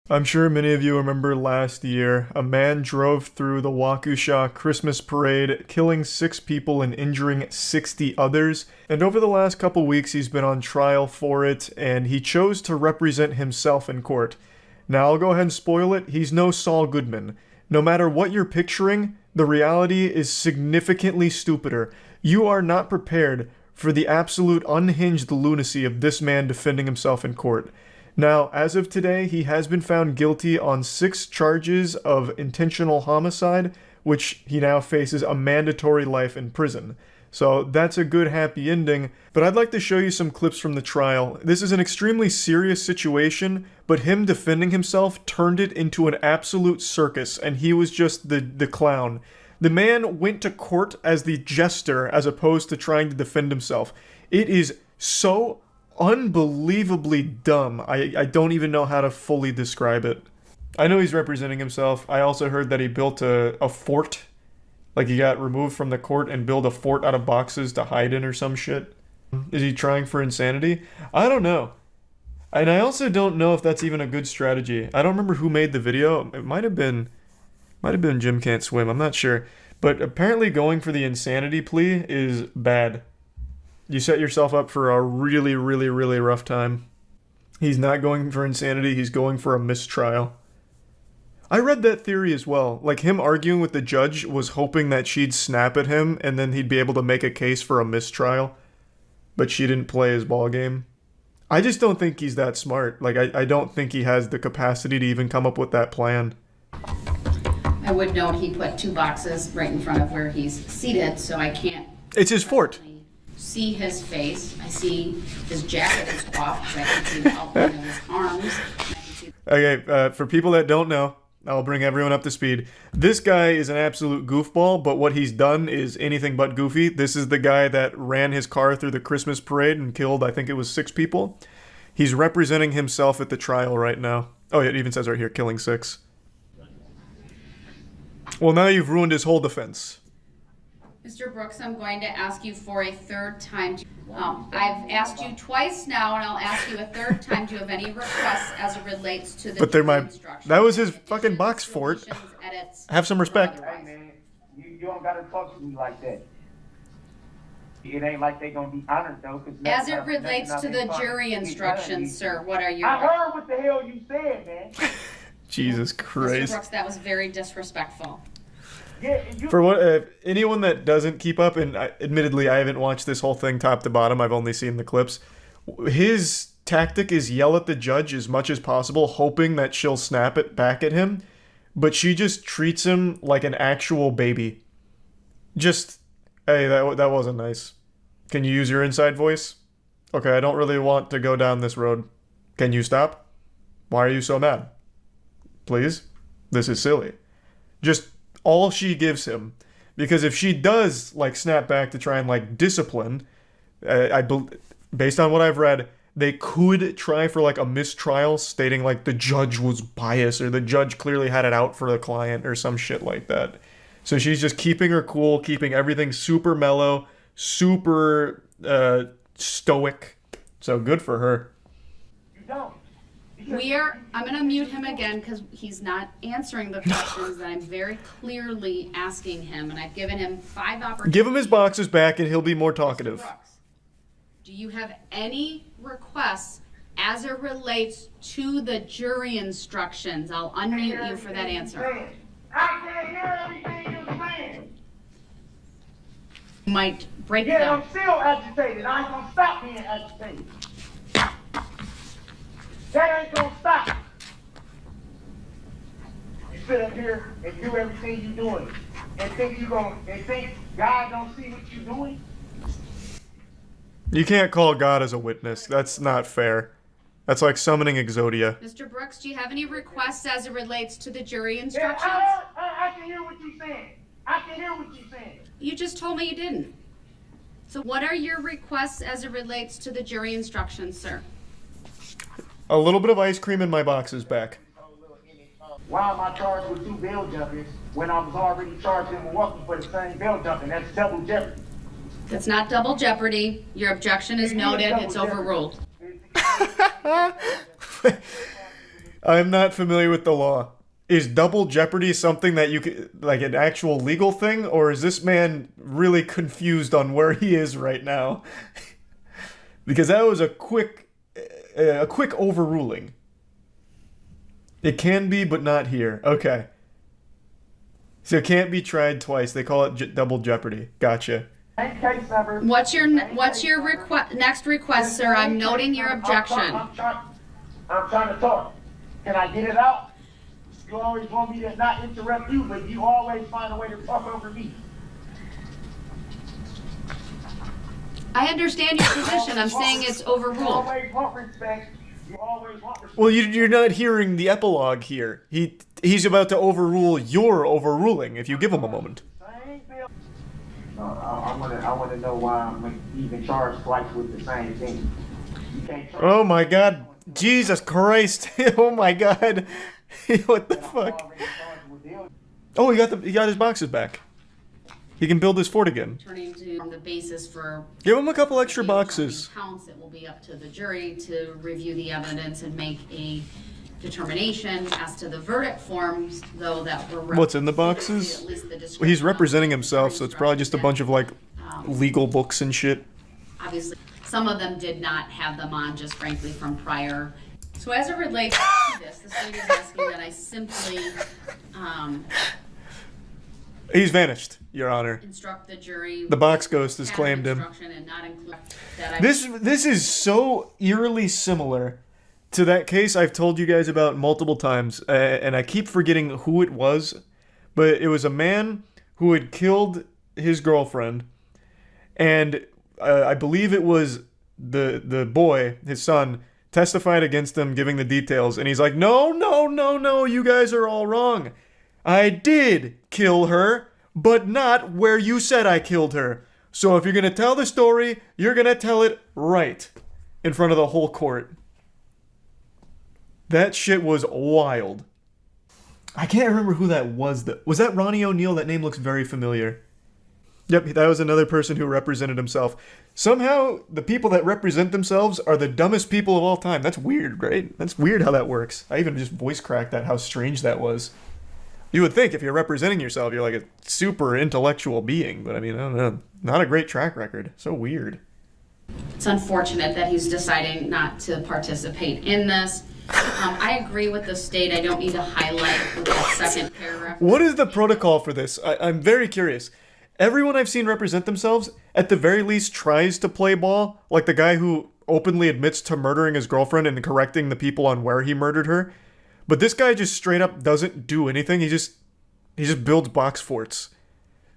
I'm sure many of you remember last year, a man drove through the Waukesha Christmas parade, killing 6 people and injuring 60 others. And over the last couple weeks, he's been on trial for it, and he chose to represent himself in court. Now, I'll go ahead and spoil it. He's no Saul Goodman. No matter what you're picturing, the reality is significantly stupider. You are not prepared for the absolute unhinged lunacy of this man defending himself in court. Now, as of today, he has been found guilty on 6 charges of intentional homicide, which he now faces a mandatory life in prison. So that's a good happy ending, but I'd like to show you some clips from the trial. This is an extremely serious situation, but him defending himself turned it into an absolute circus, and he was just the clown. The man went to court as the jester as opposed to trying to defend himself. It is so unbelievably dumb. I don't even know how to fully describe it. I know he's representing himself. I also heard that he built a fort. Like he got removed from the court and built a fort out of boxes to hide in or some shit. Is he trying for insanity? I don't know. And I also don't know if that's even a good strategy. I don't remember who made the video. It might have been Jim Can't Swim. I'm not sure. But apparently going for the insanity plea is bad. You set yourself up for a really, really, really rough time. He's not going for insanity, he's going for a mistrial. I read that theory as well. Like him arguing with the judge was hoping that she'd snap at him and then he'd be able to make a case for a mistrial. But she didn't play his ball game. I just don't think he's that smart. Like, I don't think he has the capacity to even come up with that plan. I would note he put 2 boxes right in front of where he's seated, so I can't... It's his fort. ...see his face. I see his jacket is off, because I can see the outline of his arms. Okay, for people that don't know, I'll bring everyone up to speed. This guy is an absolute goofball, but what he's done is anything but goofy. This is the guy that ran his car through the Christmas parade and killed, I think it was 6 people. He's representing himself at the trial right now. Oh yeah, it even says right here, killing 6. Well, now you've ruined his whole defense. Mr. Brooks, I'm going to ask you for a 3rd time. I've asked you twice now, and I'll ask you a 3rd time. Do you have any requests as it relates to the instructions? That was his fucking box fort. Have some respect. Hey man, you don't gotta talk to me like that. It ain't like they gonna be honored though. As it relates to the jury instructions, sir, what are your... I heard what the hell you said, man. Jesus Christ. Mr. Brooks, that was very disrespectful. Yeah, For what anyone that doesn't keep up, and admittedly I haven't watched this whole thing top to bottom, I've only seen the clips. His tactic is yell at the judge as much as possible, hoping that she'll snap it back at him, but she just treats him like an actual baby. Just, hey, that wasn't nice. Can you use your inside voice? Okay, I don't really want to go down this road. Can you stop? Why are you so mad? Please? This is silly. Just all she gives him. Because if she does, like, snap back to try and, like, discipline, based on what I've read, they could try for, like, a mistrial stating, like, the judge was biased or the judge clearly had it out for the client or some shit like that. So she's just keeping her cool, keeping everything super mellow, super stoic. So good for her. you don't. I'm going to mute him again because he's not answering the questions that I'm very clearly asking him, and I've given him 5 opportunities. Give him his boxes back and he'll be more talkative. Brooks, do you have any requests as it relates to the jury instructions? I'll unmute you for that answer. I can't hear everything you're saying. You might break Yeah, them. I'm still agitated. I ain't gonna stop being agitated. That ain't gonna stop. You sit up here and do everything you're doing, and think God don't see what you're doing. You can't call God as a witness. That's not fair. That's like summoning Exodia. Mr. Brooks, do you have any requests as it relates to the jury Yeah, instructions? I can hear what you're saying. I can hear what you're saying. You just told me you didn't. So what are your requests as it relates to the jury instructions, sir? A little bit of ice cream in my boxes back. Why am I charged with 2 bail jumpings when I was already charged in Milwaukee for the same bail jumping? That's double jeopardy. That's not double jeopardy. Your objection is noted. It's overruled. I'm not familiar with the law. Is double jeopardy something that you could, like an actual legal thing, or is this man really confused on where he is right now? Because that was a quick overruling. It can be, but not here. Okay. So it can't be tried twice. They call it double jeopardy. Gotcha. Case number. What's your next request, sir? I'm noting your objection. I'm trying to talk. Can I get it out? You always want me to not interrupt you, but you always find a way to talk over me. I understand your position. I'm saying it's You overruled. always want respect. You always want respect. Well, you're not hearing the epilogue here. He's about to overrule your overruling if you give him a moment. Same bill. I want to know why I'm even charged twice with the same thing. You can't charge Oh my God. Jesus Christ. Oh my God. What the I'm fuck? already charged with building. Oh, he got his boxes back. He can build his fort again. Turning to the basis for Give him a couple extra boxes. counts, it will be up to the jury to review the evidence and make a determination as to the verdict forms, though that were What's in the boxes? at least the Well, he's description of representing the himself, so it's probably just a bunch of like legal books and shit. Obviously, some of them did not have them on, just frankly from prior. So as it relates to this, the state is asking that I simply He's vanished, Your Honor. instruct the jury. The box ghost has have claimed him. instruction and not include that I This is so eerily similar to that case I've told you guys about multiple times, and I keep forgetting who it was, but it was a man who had killed his girlfriend, and I believe it was the boy, his son, testified against him, giving the details, and he's like, no, you guys are all wrong. I did kill her, but not where you said I killed her. So if you're gonna tell the story, you're gonna tell it right in front of the whole court. That shit was wild. I can't remember who that was. Was that Ronnie O'Neill? That name looks very familiar. Yep, that was another person who represented himself. Somehow, the people that represent themselves are the dumbest people of all time. That's weird, right? That's weird how that works. I even just voice cracked that, how strange that was. You would think if you're representing yourself, you're like a super intellectual being. But I mean, I don't know. Not a great track record. So weird. It's unfortunate that he's deciding not to participate in this. I agree with the state. I don't need to highlight with that second paragraph. What is the protocol for this? I'm very curious. Everyone I've seen represent themselves, at the very least, tries to play ball. Like the guy who openly admits to murdering his girlfriend and correcting the people on where he murdered her. But this guy just straight up doesn't do anything. He just builds box forts.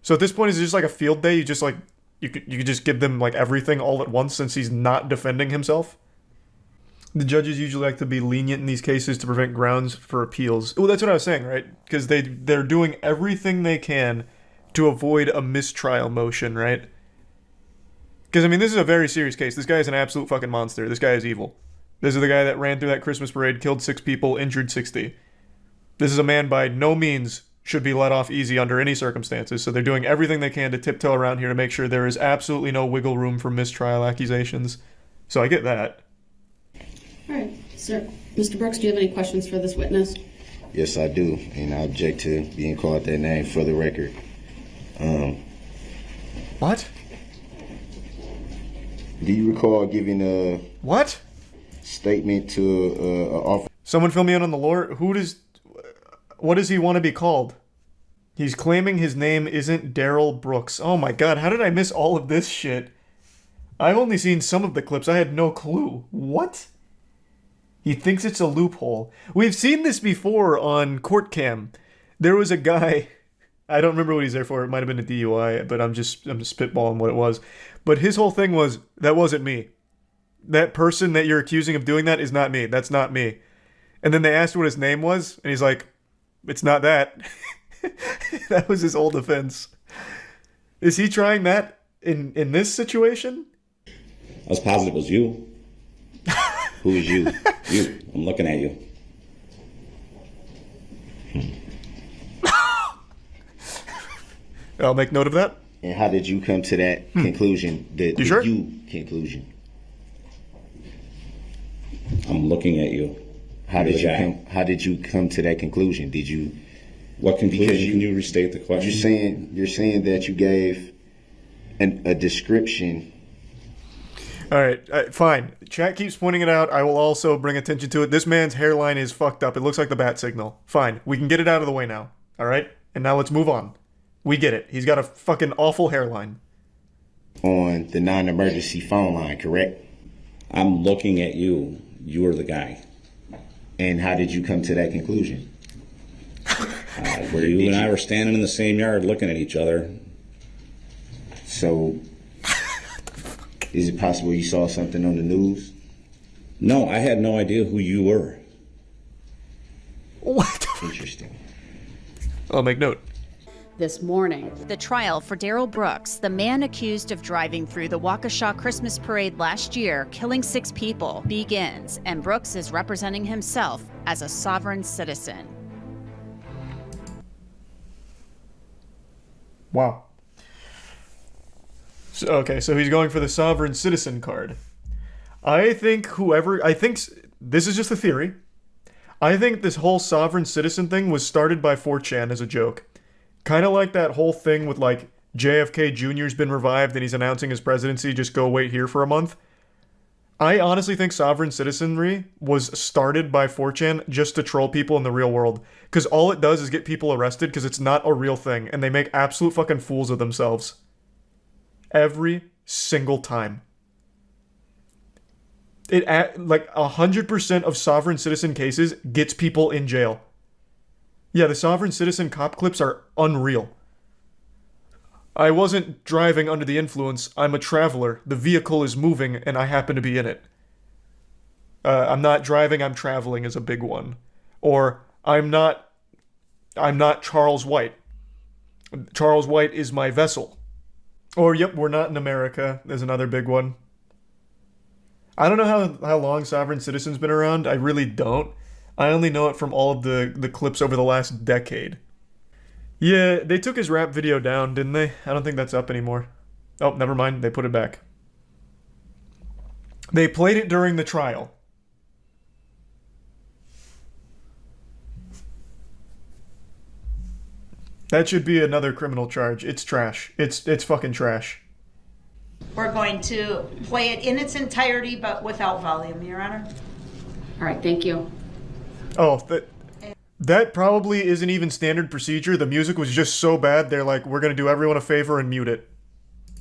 So at this point, is it just like a field day? You could just give them like everything all at once since he's not defending himself. The judges usually like to be lenient in these cases to prevent grounds for appeals. Well, that's what I was saying, right? Because they're doing everything they can to avoid a mistrial motion, right? Because, I mean, this is a very serious case. This guy is an absolute fucking monster. This guy is evil. This is the guy that ran through that Christmas parade, killed 6 people, injured 60. This is a man by no means should be let off easy under any circumstances, so they're doing everything they can to tiptoe around here to make sure there is absolutely no wiggle room for mistrial accusations. So I get that. All right, sir. Mr. Brooks, do you have any questions for this witness? Yes, I do, and I object to being called that name for the record. What? Do you recall giving a What? statement to an officer? Someone fill me in on the lore. What does he want to be called? He's claiming his name isn't Daryl Brooks. Oh my god, how did I miss all of this shit? I've only seen some of the clips. I had no clue. What? He thinks it's a loophole. We've seen this before on Court Cam. There was a guy, I don't remember what he's there for. It might have been a DUI, but I'm just spitballing what it was. But his whole thing was, that wasn't me. That person that you're accusing of doing that is not me. That's not me. And then they asked what his name was, and he's like, it's not that. That was his whole defense. Is he trying that in this situation? I was positive it was you. Who is you? You. I'm looking at you. I'll make note of that. And how did you come to that conclusion? The sure? you conclusion. I'm looking at you. How You're did the you guy. come? How did you come to that conclusion? Did you? What conclusion? Because Can you restate the question? You're saying that you gave a description. All right, fine. Chat keeps pointing it out. I will also bring attention to it. This man's hairline is fucked up. It looks like the bat signal. Fine. We can get it out of the way now. All right? And now let's move on. We get it. He's got a fucking awful hairline. On the non-emergency phone line, correct? I'm looking at you. You are the guy. And how did you come to that conclusion? Where you and I were standing in the same yard looking at each other. So, is it possible you saw something on the news? No, I had no idea who you were. What? Interesting. I'll make note. This morning. The trial for Daryl Brooks, the man accused of driving through the Waukesha Christmas parade last year, killing 6 people, begins, and Brooks is representing himself as a sovereign citizen. Wow. So he's going for the sovereign citizen card. I think this is just a theory. I think this whole sovereign citizen thing was started by 4chan as a joke. Kind of like that whole thing with like JFK Jr.'s been revived and he's announcing his presidency, just go wait here for a month. I honestly think sovereign citizenry was started by 4chan just to troll people in the real world. Because all it does is get people arrested because it's not a real thing and they make absolute fucking fools of themselves. Every single time. Like 100% of sovereign citizen cases gets people in jail. Yeah, the sovereign citizen cop clips are unreal. I wasn't driving under the influence. I'm a traveler. The vehicle is moving and I happen to be in it. I'm not driving, I'm traveling is a big one. Or I'm not Charles White. Charles White is my vessel. Or yep, we're not in America. There's another big one. I don't know how long sovereign citizen's been around. I really don't. I only know it from all of the clips over the last decade. Yeah, they took his rap video down, didn't they? I don't think that's up anymore. Oh, never mind. They put it back. They played it during the trial. That should be another criminal charge. It's trash. It's fucking trash. We're going to play it in its entirety, but without volume, Your Honor. All right, thank you. Oh, that probably isn't even standard procedure. The music was just so bad, they're like, we're going to do everyone a favor and mute it.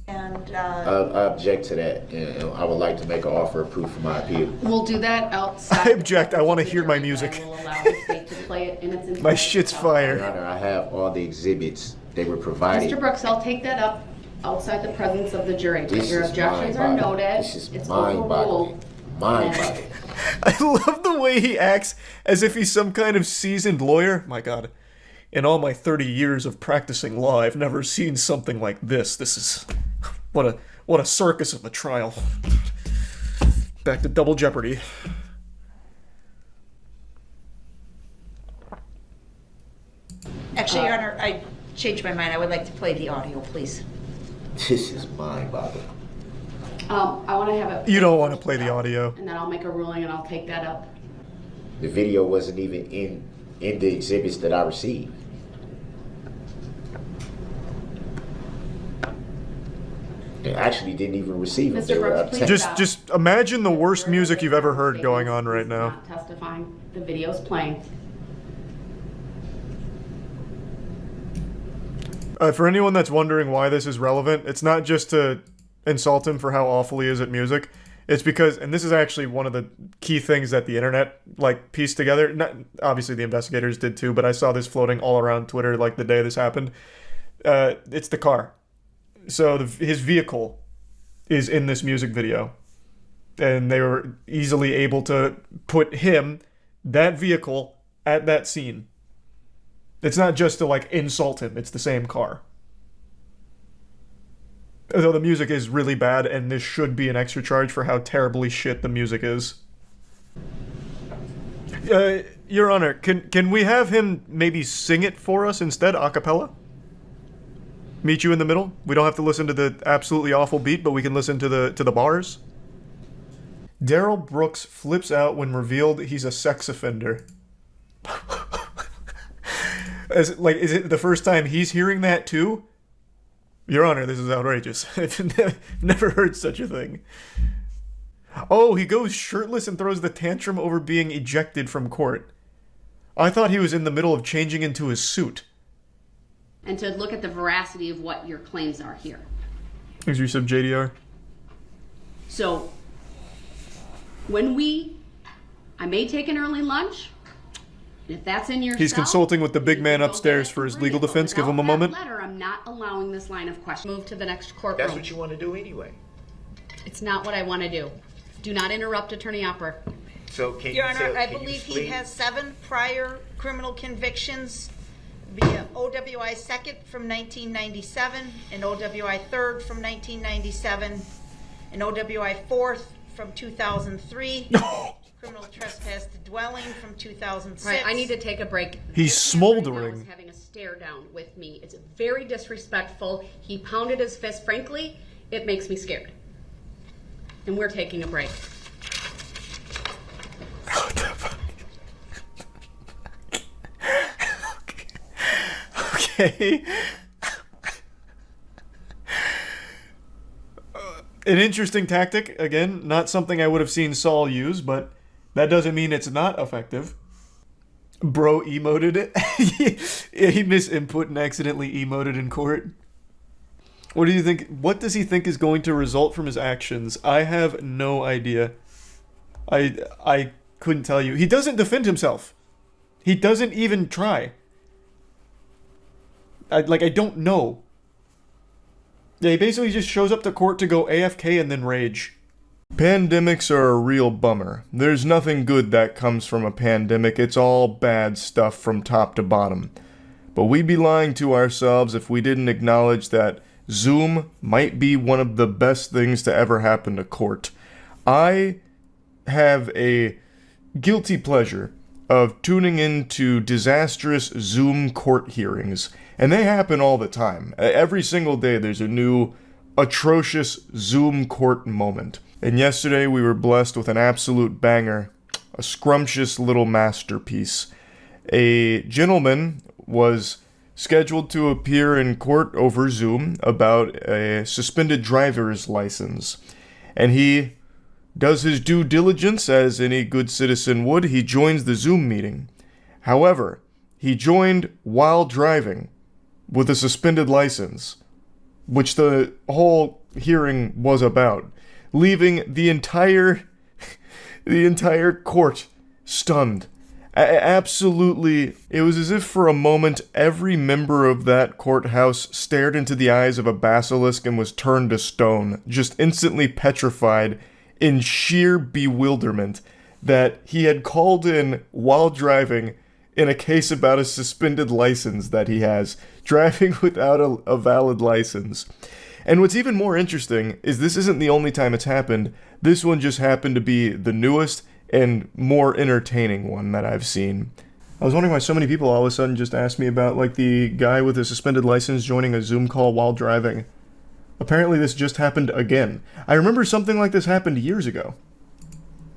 And I object to that, and I would like to make an offer of proof for my appeal. We'll do that outside. I object. I wanna hear my music. I will allow the state to play it in its entirety. My shit's Your fire. Honor, I have all the exhibits they were provided. Mr. Brooks, I'll take that up outside the presence of the jury. This Your is objections are mind-boggling. noted. This is It's mind-boggling. overruled. Mind-boggling. I love the way he acts as if he's some kind of seasoned lawyer. My God. In all my 30 years of practicing law, I've never seen something like this. This is... What a circus of a trial. Back to Double Jeopardy. actually, Your Honor, I changed my mind. I would like to play the audio, please. This is mind-boggling. I want to have it. You don't want to play the audio. And then I'll make a ruling and I'll take that up. The video wasn't even in the exhibits that I received. They actually didn't even receive them. Mr. They were Brooks, please obtained. stop. Just imagine the worst music you've ever heard going on right He's now. not testifying. The video's playing. For anyone that's wondering why this is relevant, it's not just to insult him for how awful he is at music. It's because, and this is actually one of the key things that the internet, like, pieced together. Not, obviously the investigators did too, but I saw this floating all around Twitter, like, the day this happened. It's the car. So his vehicle is in this music video. And they were easily able to put that vehicle, at that scene. It's not just to, like, insult him. It's the same car. Though the music is really bad, and this should be an extra charge for how terribly shit the music is. Your Honor, can we have him maybe sing it for us instead, a cappella? Meet you in the middle? We don't have to listen to the absolutely awful beat, but we can listen to the bars? Daryl Brooks flips out when revealed he's a sex offender. Is it the first time he's hearing that too? Your Honor, this is outrageous. I've never heard such a thing. Oh, he goes shirtless and throws the tantrum over being ejected from court. I thought he was in the middle of changing into his suit. And to look at the veracity of what your claims are here. Is your sub JDR? So, I may take an early lunch. If that's in your He's cell, consulting with the big you man can go upstairs get it for and his bring legal it, but defense. Give him a without moment. that letter, I'm not allowing this line of question. Move to the next courtroom. That's what you want to do anyway. It's not what I want to do. Do not interrupt Attorney Opper. So can Your you Honor, say, I can you believe he explain- has 7 prior criminal convictions via OWI 2nd from 1997, and OWI 3rd from 1997, and OWI 4th from 2003. Criminal trespass to dwelling from 2006. Right, I need to take a break. He's This man right now smoldering. is having a stare down with me. It's very disrespectful. He pounded his fist. Frankly, it makes me scared. And we're taking a break. What the fuck? Okay. An interesting tactic. Again, not something I would have seen Saul use, but that doesn't mean it's not effective. Bro emoted it. He misinput and accidentally emoted in court. What do you think? What does he think is going to result from his actions? I have no idea. I couldn't tell you. He doesn't defend himself. He doesn't even try. I don't know. Yeah, he basically just shows up to court to go AFK and then rage. Pandemics are a real bummer. There's nothing good that comes from a pandemic. It's all bad stuff from top to bottom. But we'd be lying to ourselves if we didn't acknowledge that Zoom might be one of the best things to ever happen to court. I have a guilty pleasure of tuning into disastrous Zoom court hearings, and they happen all the time. Every single day there's a new atrocious Zoom court moment. And yesterday we were blessed with an absolute banger, a scrumptious little masterpiece. A gentleman was scheduled to appear in court over Zoom about a suspended driver's license. And he does his due diligence as any good citizen would. He joins the Zoom meeting. However, he joined while driving with a suspended license, which the whole hearing was about, leaving the entire court stunned. Absolutely, it was as if for a moment every member of that courthouse stared into the eyes of a basilisk and was turned to stone, just instantly petrified in sheer bewilderment that he had called in while driving in a case about a suspended license that he has, driving without a valid license. And what's even more interesting is this isn't the only time it's happened. This one just happened to be the newest and more entertaining one that I've seen. I was wondering why so many people all of a sudden just asked me about, like, the guy with a suspended license joining a Zoom call while driving. Apparently this just happened again. I remember something like this happened years ago.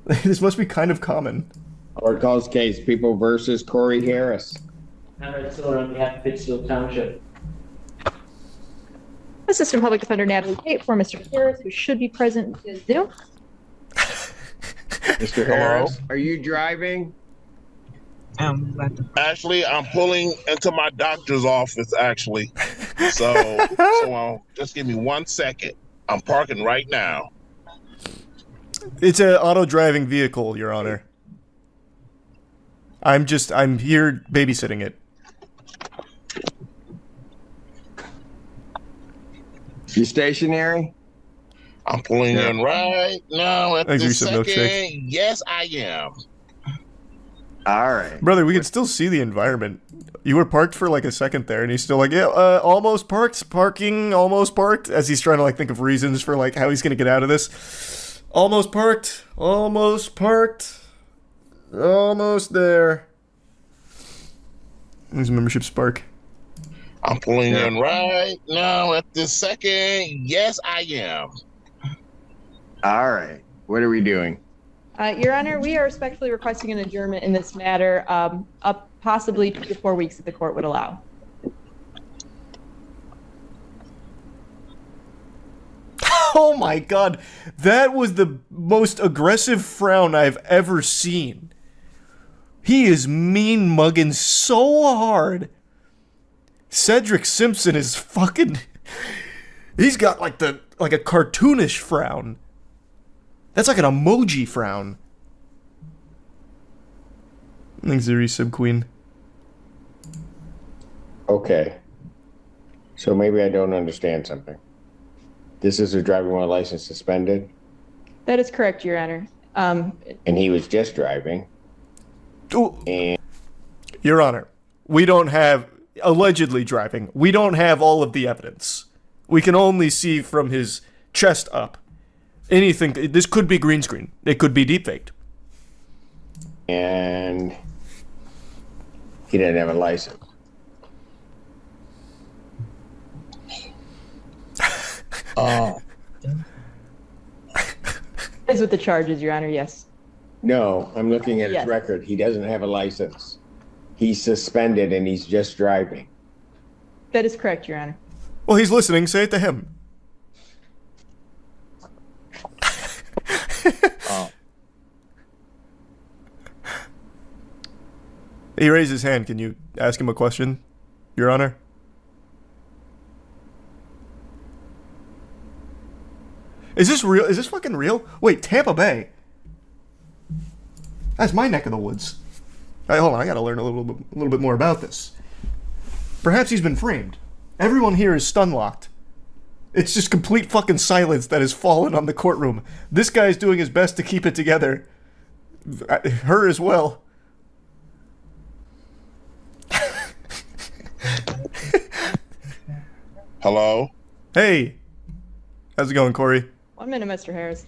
This must be kind of common. Court calls case People versus Corey Harris. Conrad Siller on behalf of Pittsfield Township. Assistant Public Defender Natalie Tate for Mr. Harris, who should be present in Zoom. Mr. Harris, are you driving? Actually, I'm pulling into my doctor's office, actually. So just give me 1 second. I'm parking right now. It's an auto-driving vehicle, Your Honor. I'm here babysitting it. You stationary? I'm pulling in right now at Thanks, this Reese, second. milkshake. Yes, I am. All right. Brother, we can still see the environment. You were parked for like a second there, and he's still like, yeah, almost parked, parking, almost parked, as he's trying to like think of reasons for like how he's gonna get out of this. Almost parked, almost there. His membership spark. I'm pulling in right now at this second. Yes, I am. All right. What are we doing? Your Honor, we are respectfully requesting an adjournment in this matter, up possibly 2 to 4 weeks if the court would allow. Oh my god, that was the most aggressive frown I've ever seen. He is mean mugging so hard. Cedric Simpson is fucking... He's got like a cartoonish frown. That's like an emoji frown. Thanks, Zuri Sib Queen. Okay. So maybe I don't understand something. This is a driving while license suspended? That is correct, Your Honor. And he was just driving. And Your Honor, we don't have... Allegedly driving. We don't have all of the evidence. We can only see from his chest up. Anything... This could be green screen. It could be deepfaked. And he didn't have a license. Is with the charges, Your Honor, yes. No, I'm looking at his Yes. record. He doesn't have a license. He's suspended and he's just driving. That is correct, Your Honor. Well, he's listening. Say it to him. He raised his hand. Can you ask him a question, Your Honor? Is this real? Is this fucking real? Wait, Tampa Bay. That's my neck of the woods. All right, hold on, I gotta learn a little bit more about this. Perhaps he's been framed. Everyone here is stun-locked. It's just complete fucking silence that has fallen on the courtroom. This guy's doing his best to keep it together. Her as well. Hello? Hey. How's it going, Corey? 1 minute, Mr. Harris.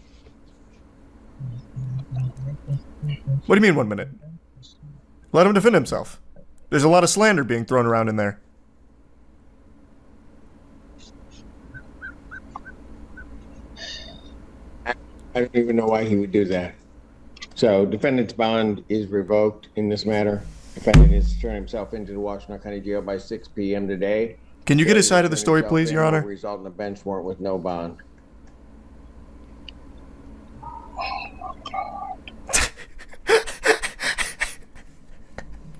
What do you mean 1 minute? Let him defend himself. There's a lot of slander being thrown around in there. I don't even know why he would do that. So, defendant's bond is revoked in this matter. Defendant has turned himself into the Washington County Jail by 6 p.m. today. Can you get his side of the story, please, Your Honor? Result in a bench warrant with no bond.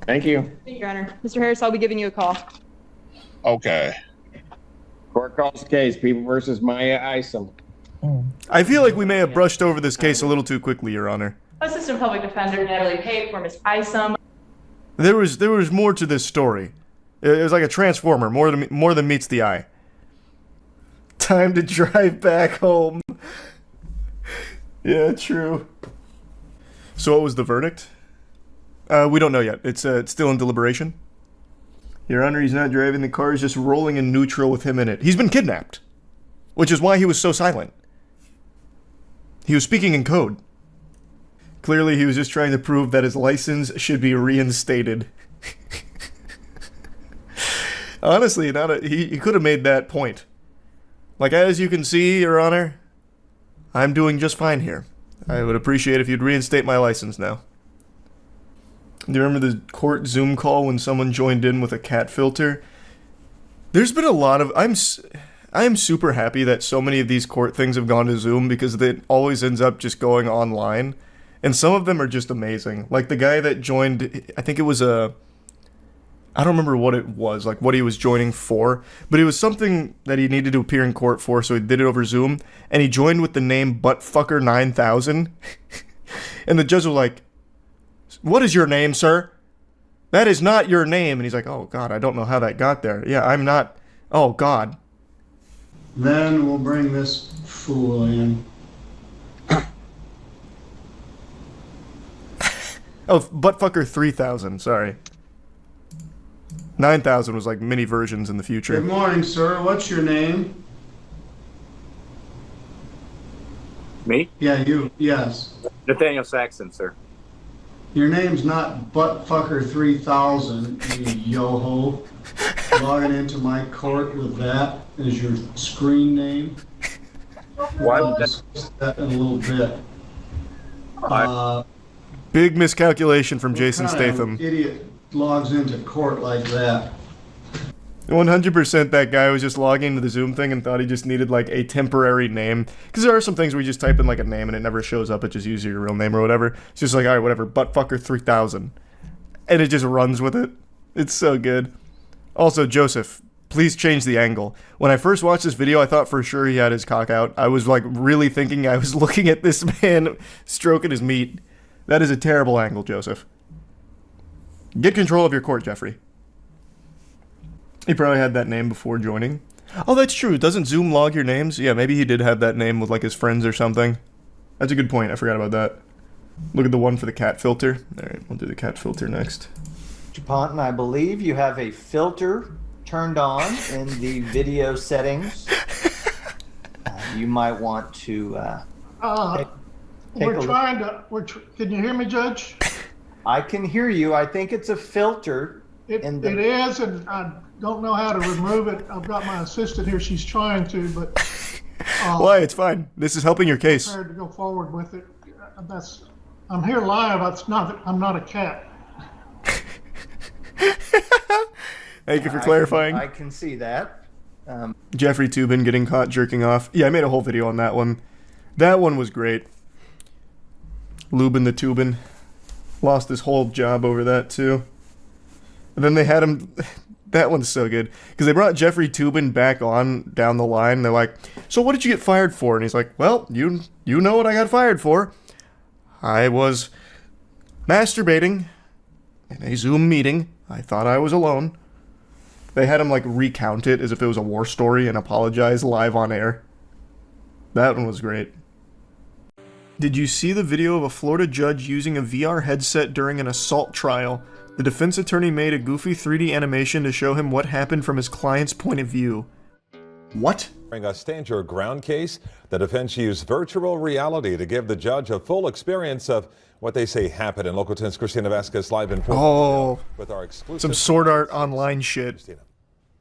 Thank you. Thank you, Your Honor. Mr. Harris, I'll be giving you a call. Okay. Court calls the case, People versus Maya Isom. I feel like we may have brushed over this case a little too quickly, Your Honor. Assistant Public Defender Natalie Pate for Ms. Isom. There was more to this story. It was like a transformer, more than meets the eye. Time to drive back home. Yeah, true. So what was the verdict? We don't know yet. It's still in deliberation. Your Honor, he's not driving. The car is just rolling in neutral with him in it. He's been kidnapped, which is why he was so silent. He was speaking in code. Clearly, he was just trying to prove that his license should be reinstated. Honestly, he could have made that point. Like, as you can see, Your Honor, I'm doing just fine here. I would appreciate if you'd reinstate my license now. Do you remember the court Zoom call when someone joined in with a cat filter? There's been a lot of... I'm super happy that so many of these court things have gone to Zoom because it always ends up just going online. And some of them are just amazing. Like the guy that joined, I think it was I don't remember what it was, like what he was joining for, but it was something that he needed to appear in court for, so he did it over Zoom, and he joined with the name Buttfucker9000. And the judge was like, "What is your name, sir? That is not your name." And he's like, "Oh, God, I don't know how that got there. Yeah, I'm not. Oh, God." Then we'll bring this fool in. Oh, Buttfucker3000, sorry. 9000 was like mini versions in the future. Good morning, sir. What's your name? Me? Yeah, you. Yes. Nathaniel Saxon, sir. Your name's not Buttfucker3000, you yo-ho. Logging into my court with that as your screen name. Why We'll would that? discuss that in a little bit. Big miscalculation from Jason What kind of Statham. idiot logs into court like that? 100% that guy was just logging into the Zoom thing and thought he just needed like a temporary name. Because there are some things where you just type in like a name and it never shows up. It just uses your real name or whatever. It's just like, all right, whatever, buttfucker 3000. And it just runs with it. It's so good. Also, Joseph, please change the angle. When I first watched this video, I thought for sure he had his cock out. I was like really thinking I was looking at this man stroking his meat. That is a terrible angle, Joseph. Get control of your court, Jeffrey. He probably had that name before joining. Oh, that's true. Doesn't Zoom log your names? Yeah, maybe he did have that name with like his friends or something. That's a good point. I forgot about that. Look at the one for the cat filter. All right, we'll do the cat filter next. Ponton, I believe you have a filter turned on in the video settings. You might want to we're trying to. Can you hear me, Judge? I can hear you. I think it's a filter. It is, and I don't know how to remove it. I've got my assistant here. She's trying to, but why? It's fine. This is helping your case. I'm prepared to go forward with it. I'm here live. I'm not a cat. Thank you for clarifying. I can see that. Jeffrey Toobin getting caught jerking off. Yeah, I made a whole video on that one. That one was great. Lubin the Toobin lost his whole job over that too. And then they had him. That one's so good because they brought Jeffrey Toobin back on down the line. They're like, "So what did you get fired for?" And he's like, "Well, you know what I got fired for. I was masturbating in a Zoom meeting. I thought I was alone." They had him like recount it as if it was a war story and apologize live on air. That one was great. Did you see the video of a Florida judge using a VR headset during an assault trial? The defense attorney made a goofy 3D animation to show him what happened from his client's point of view. What? During a stand your ground case, the defense used virtual reality to give the judge a full experience of what they say happened. In Local 10's Christina Vasquez live in Portland with our exclusive some Sword Art Online shit.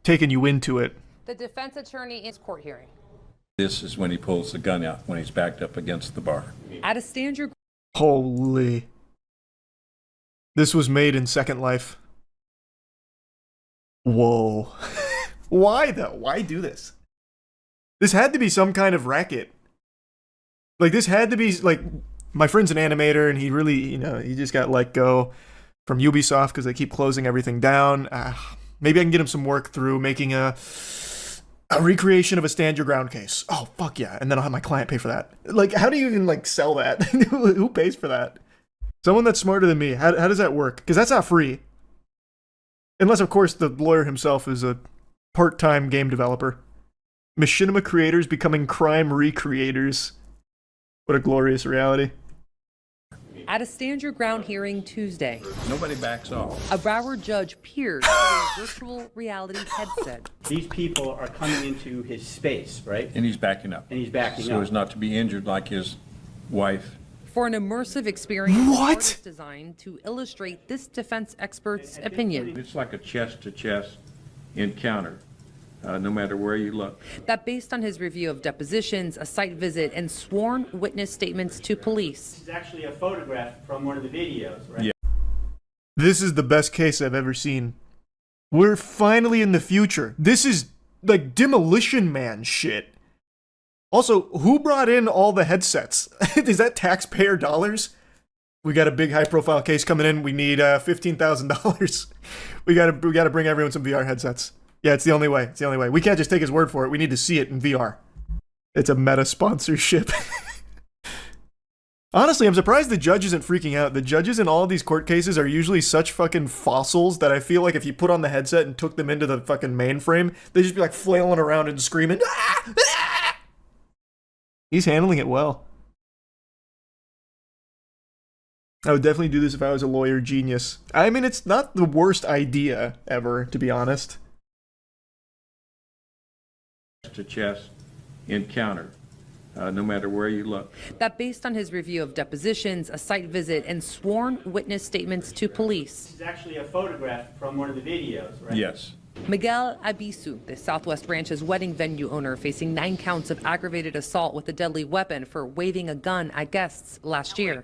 Taking you into it. The defense attorney is court hearing. This is when he pulls the gun out, when he's backed up against the bar. At a stand your... Holy. This was made in Second Life. Whoa. Why though? Why do this? This had to be some kind of racket. Like this had to be like, my friend's an animator and he really, he just got let go from Ubisoft because they keep closing everything down. Maybe I can get him some work through making a recreation of a stand your ground case. Oh, fuck yeah. And then I'll have my client pay for that. Like, how do you even like sell that? Who pays for that? Someone that's smarter than me. How does that work? Because that's not free. Unless, of course, the lawyer himself is a part-time game developer. Machinima creators becoming crime recreators. What a glorious reality. At a stand your ground hearing Tuesday, Nobody backs off. a Broward judge peered through a virtual reality headset. These people are coming into his space, right? And he's backing up. And he's backing so up. as not to be injured like his wife. For an immersive experience What? the artist designed to illustrate this defense expert's opinion. It's like a chest-to-chest encounter, no matter where you look. That based on his review of depositions, a site visit, and sworn witness statements to police. This is actually a photograph from one of the videos, right? Yeah. This is the best case I've ever seen. We're finally in the future. This is like Demolition Man shit. Also, who brought in all the headsets? Is that taxpayer dollars? We got a big high-profile case coming in. We need $15,000. We gotta bring everyone some VR headsets. Yeah, it's the only way. It's the only way. We can't just take his word for it. We need to see it in VR. It's a meta sponsorship. Honestly, I'm surprised the judge isn't freaking out. The judges in all of these court cases are usually such fucking fossils that I feel like if you put on the headset and took them into the fucking mainframe, they'd just be like flailing around and screaming. Ah! Ah! He's handling it well. I would definitely do this if I was a lawyer genius. I mean, it's not the worst idea ever, to be honest. To chest encounter, no matter where you look. That based on his review of depositions, a site visit, and sworn witness statements to police. This is actually a photograph from one of the videos, right? Yes. Miguel Abisu, the Southwest Ranch's wedding venue owner, facing 9 counts of aggravated assault with a deadly weapon for waving a gun at guests last year.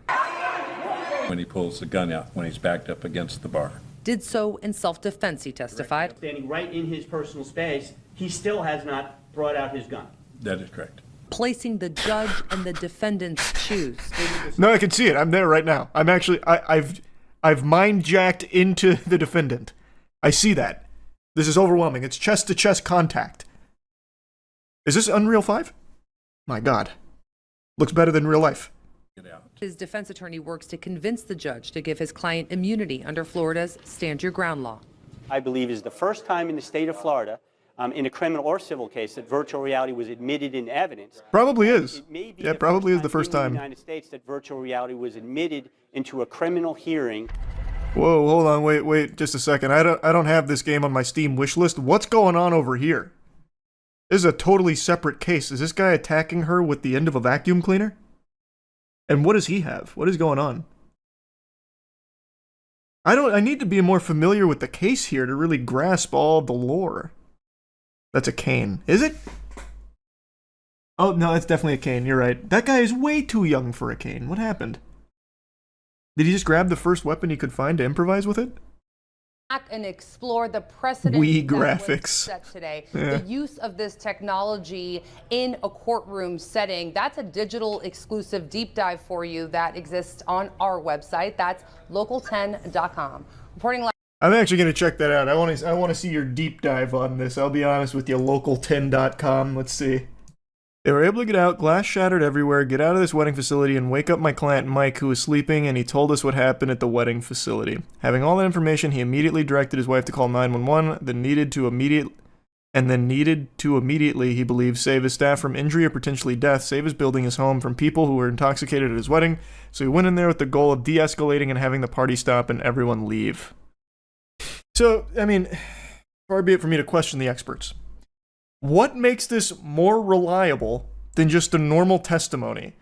when he pulls the gun out, when he's backed up against the bar. Did so in self-defense, he testified. Standing right in his personal space, he still has not brought out his gun. That is correct. Placing the judge in the defendant's shoes. No, I can see it. I'm there right now. I'm actually, I've mind jacked into the defendant. I see that. This is overwhelming. It's chest-to-chest contact. Is this Unreal 5? My God. Looks better than real life. His defense attorney works to convince the judge to give his client immunity under Florida's Stand Your Ground law. I believe is the first time in the state of Florida, in a criminal or civil case, that virtual reality was admitted in evidence. Probably is. It may be Yeah, the probably is the first first time in time. the United States that virtual reality was admitted into a criminal hearing. Whoa, hold on, wait, just a second. I don't have this game on my Steam wish list. What's going on over here? This is a totally separate case. Is this guy attacking her with the end of a vacuum cleaner? And what does he have? What is going on? I need to be more familiar with the case here to really grasp all of the lore. That's a cane. Is it? Oh, no, it's definitely a cane. You're right. That guy is way too young for a cane. What happened? Did he just grab the first weapon he could find to improvise with it? And explore the precedent Wii that was graphics. set today. Yeah. The use of this technology in a courtroom setting. That's a digital exclusive deep dive for you that exists on our website. That's local10.com. Reporting live. I'm actually going to check that out. I want to see your deep dive on this. I'll be honest with you, local10.com. Let's see. They were able to get out, glass shattered everywhere, get out of this wedding facility, and wake up my client Mike, who was sleeping, and he told us what happened at the wedding facility. Having all that information, he immediately directed his wife to call 911, then needed to immediately, he believes, save his staff from injury or potentially death, save his building, his home, from people who were intoxicated at his wedding. So he went in there with the goal of de-escalating and having the party stop and everyone leave. So, I mean, far be it for me to question the experts. What makes this more reliable than just a normal testimony?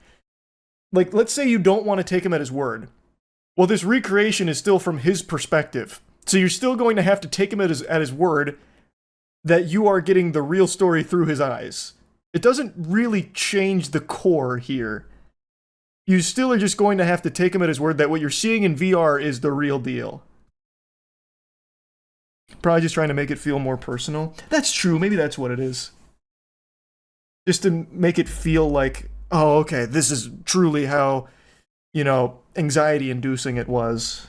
Like, let's say you don't want to take him at his word. Well, this recreation is still from his perspective. So you're still going to have to take him at his word that you are getting the real story through his eyes. It doesn't really change the core here. You still are just going to have to take him at his word that what you're seeing in VR is the real deal. Probably just trying to make it feel more personal. That's true. Maybe that's what it is. Just to make it feel like, oh, okay, this is truly how, anxiety-inducing it was.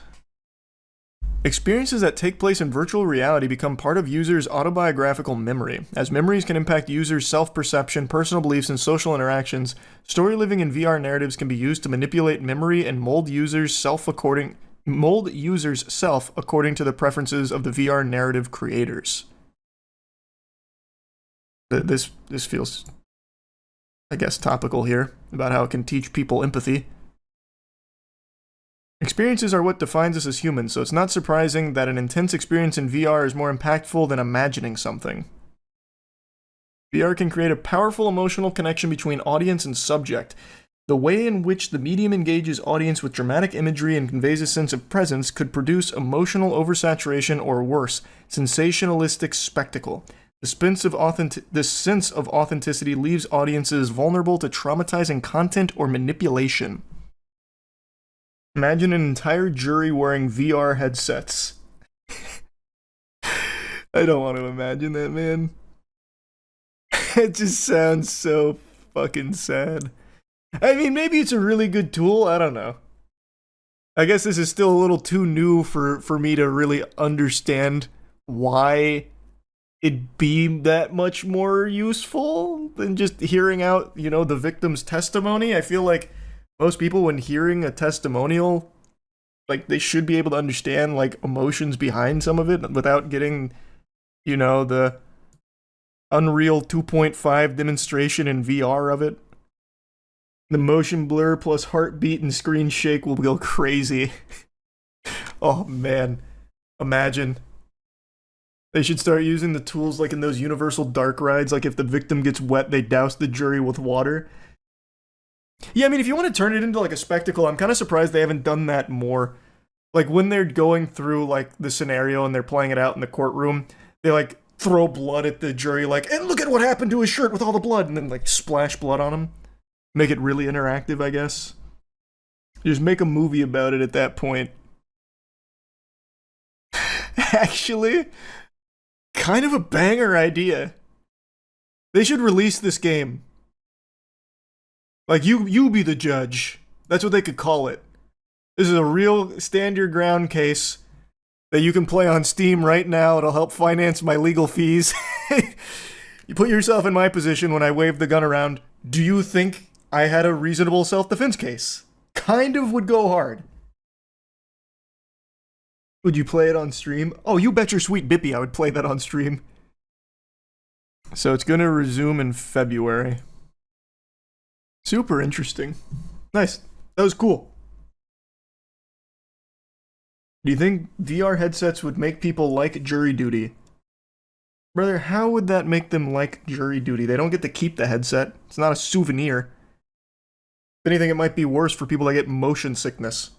Experiences that take place in virtual reality become part of users' autobiographical memory. As memories can impact users' self-perception, personal beliefs, and social interactions, story living in VR narratives can be used to manipulate memory and mold users' self according to the preferences of the VR narrative creators. This feels, I guess, topical here, about how it can teach people empathy. Experiences are what defines us as humans, so it's not surprising that an intense experience in VR is more impactful than imagining something. VR can create a powerful emotional connection between audience and subject. The way in which the medium engages audience with dramatic imagery and conveys a sense of presence could produce emotional oversaturation or worse, sensationalistic spectacle. This sense of authenticity leaves audiences vulnerable to traumatizing content or manipulation. Imagine an entire jury wearing VR headsets. I don't want to imagine that, man. It just sounds so fucking sad. I mean, maybe it's a really good tool. I don't know. I guess this is still a little too new for me to really understand why it'd be that much more useful than just hearing out, the victim's testimony. I feel like most people, when hearing a testimonial, like, they should be able to understand, like, emotions behind some of it without getting, the Unreal 2.5 demonstration in VR of it. The motion blur plus heartbeat and screen shake will go crazy. Oh, man. Imagine. They should start using the tools like in those Universal dark rides, like if the victim gets wet, they douse the jury with water. Yeah, I mean, if you want to turn it into like a spectacle, I'm kind of surprised they haven't done that more. Like when they're going through like the scenario and they're playing it out in the courtroom, they like throw blood at the jury, like, and look at what happened to his shirt with all the blood, and then like splash blood on him. Make it really interactive, I guess. Just make a movie about it at that point. Actually, kind of a banger idea. They should release this game. Like, you be the judge. That's what they could call it. This is a real stand your ground case that you can play on Steam right now. It'll help finance my legal fees. You put yourself in my position when I waved the gun around. Do you think I had a reasonable self-defense case? Kind of would go hard. Would you play it on stream? Oh, you bet your sweet bippy I would play that on stream. So it's gonna resume in February. Super interesting. Nice. That was cool. Do you think VR headsets would make people like jury duty? Brother, how would that make them like jury duty? They don't get to keep the headset. It's not a souvenir. If anything, it might be worse for people that get motion sickness.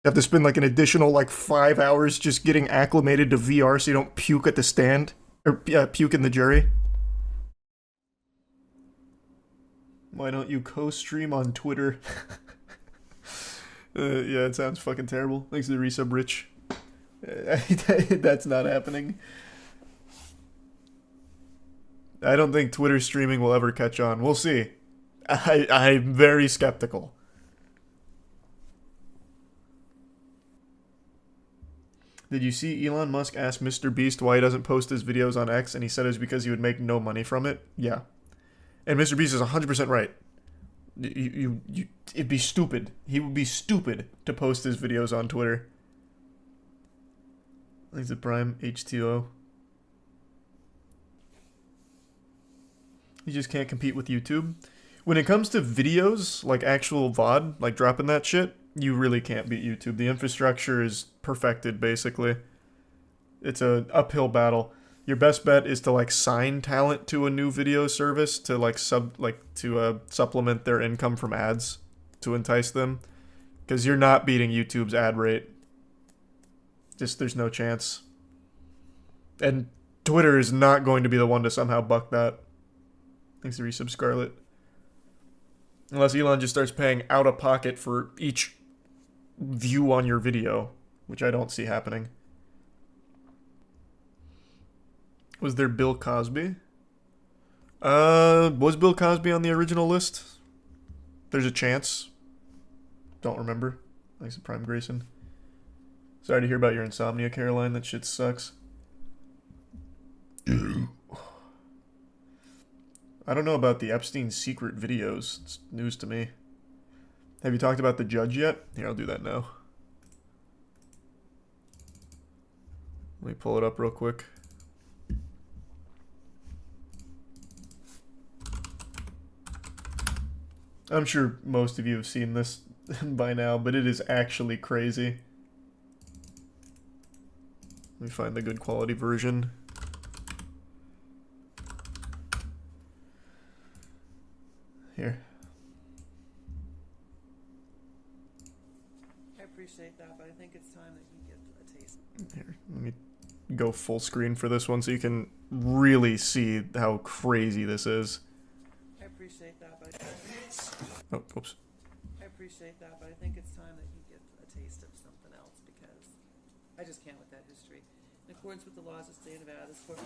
You have to spend like an additional like 5 hours just getting acclimated to VR so you don't puke at the stand. Or puke in the jury. Why don't you co-stream on Twitter? Yeah, it sounds fucking terrible. Thanks to the resub, Rich. That's not happening. I don't think Twitter streaming will ever catch on. We'll see. I'm very skeptical. Did you see Elon Musk ask Mr. Beast why he doesn't post his videos on X, and he said it was because he would make no money from it? Yeah. And Mr. Beast is 100% right. It'd be stupid. He would be stupid to post his videos on Twitter. Thanks to Prime H2O. You just can't compete with YouTube. When it comes to videos, like actual VOD, like dropping that shit, you really can't beat YouTube. The infrastructure is perfected, basically. It's an uphill battle. Your best bet is to like sign talent to a new video service to like supplement their income from ads to entice them, because you're not beating YouTube's ad rate. Just there's no chance. And Twitter is not going to be the one to somehow buck that. Thanks to resub Scarlet. Unless Elon just starts paying out of pocket for each view on your video, which I don't see happening. Was there Bill Cosby? Was Bill Cosby on the original list? There's a chance. Don't remember. Thanks to Prime Grayson. Sorry to hear about your insomnia, Caroline. That shit sucks. I don't know about the Epstein secret videos. It's news to me. Have you talked about the judge yet? Here, I'll do that now. Let me pull it up real quick. I'm sure most of you have seen this by now, but it is actually crazy. Let me find the good quality version. Here. I appreciate that, but I think it's time that you get a taste. Here, let me go full screen for this one so you can really see how crazy this is. I appreciate that, but oh, oops. I appreciate that, but I think it's time that you get a taste of something else, because I just can't with that history. In accordance with the laws of the state of Nevada, this court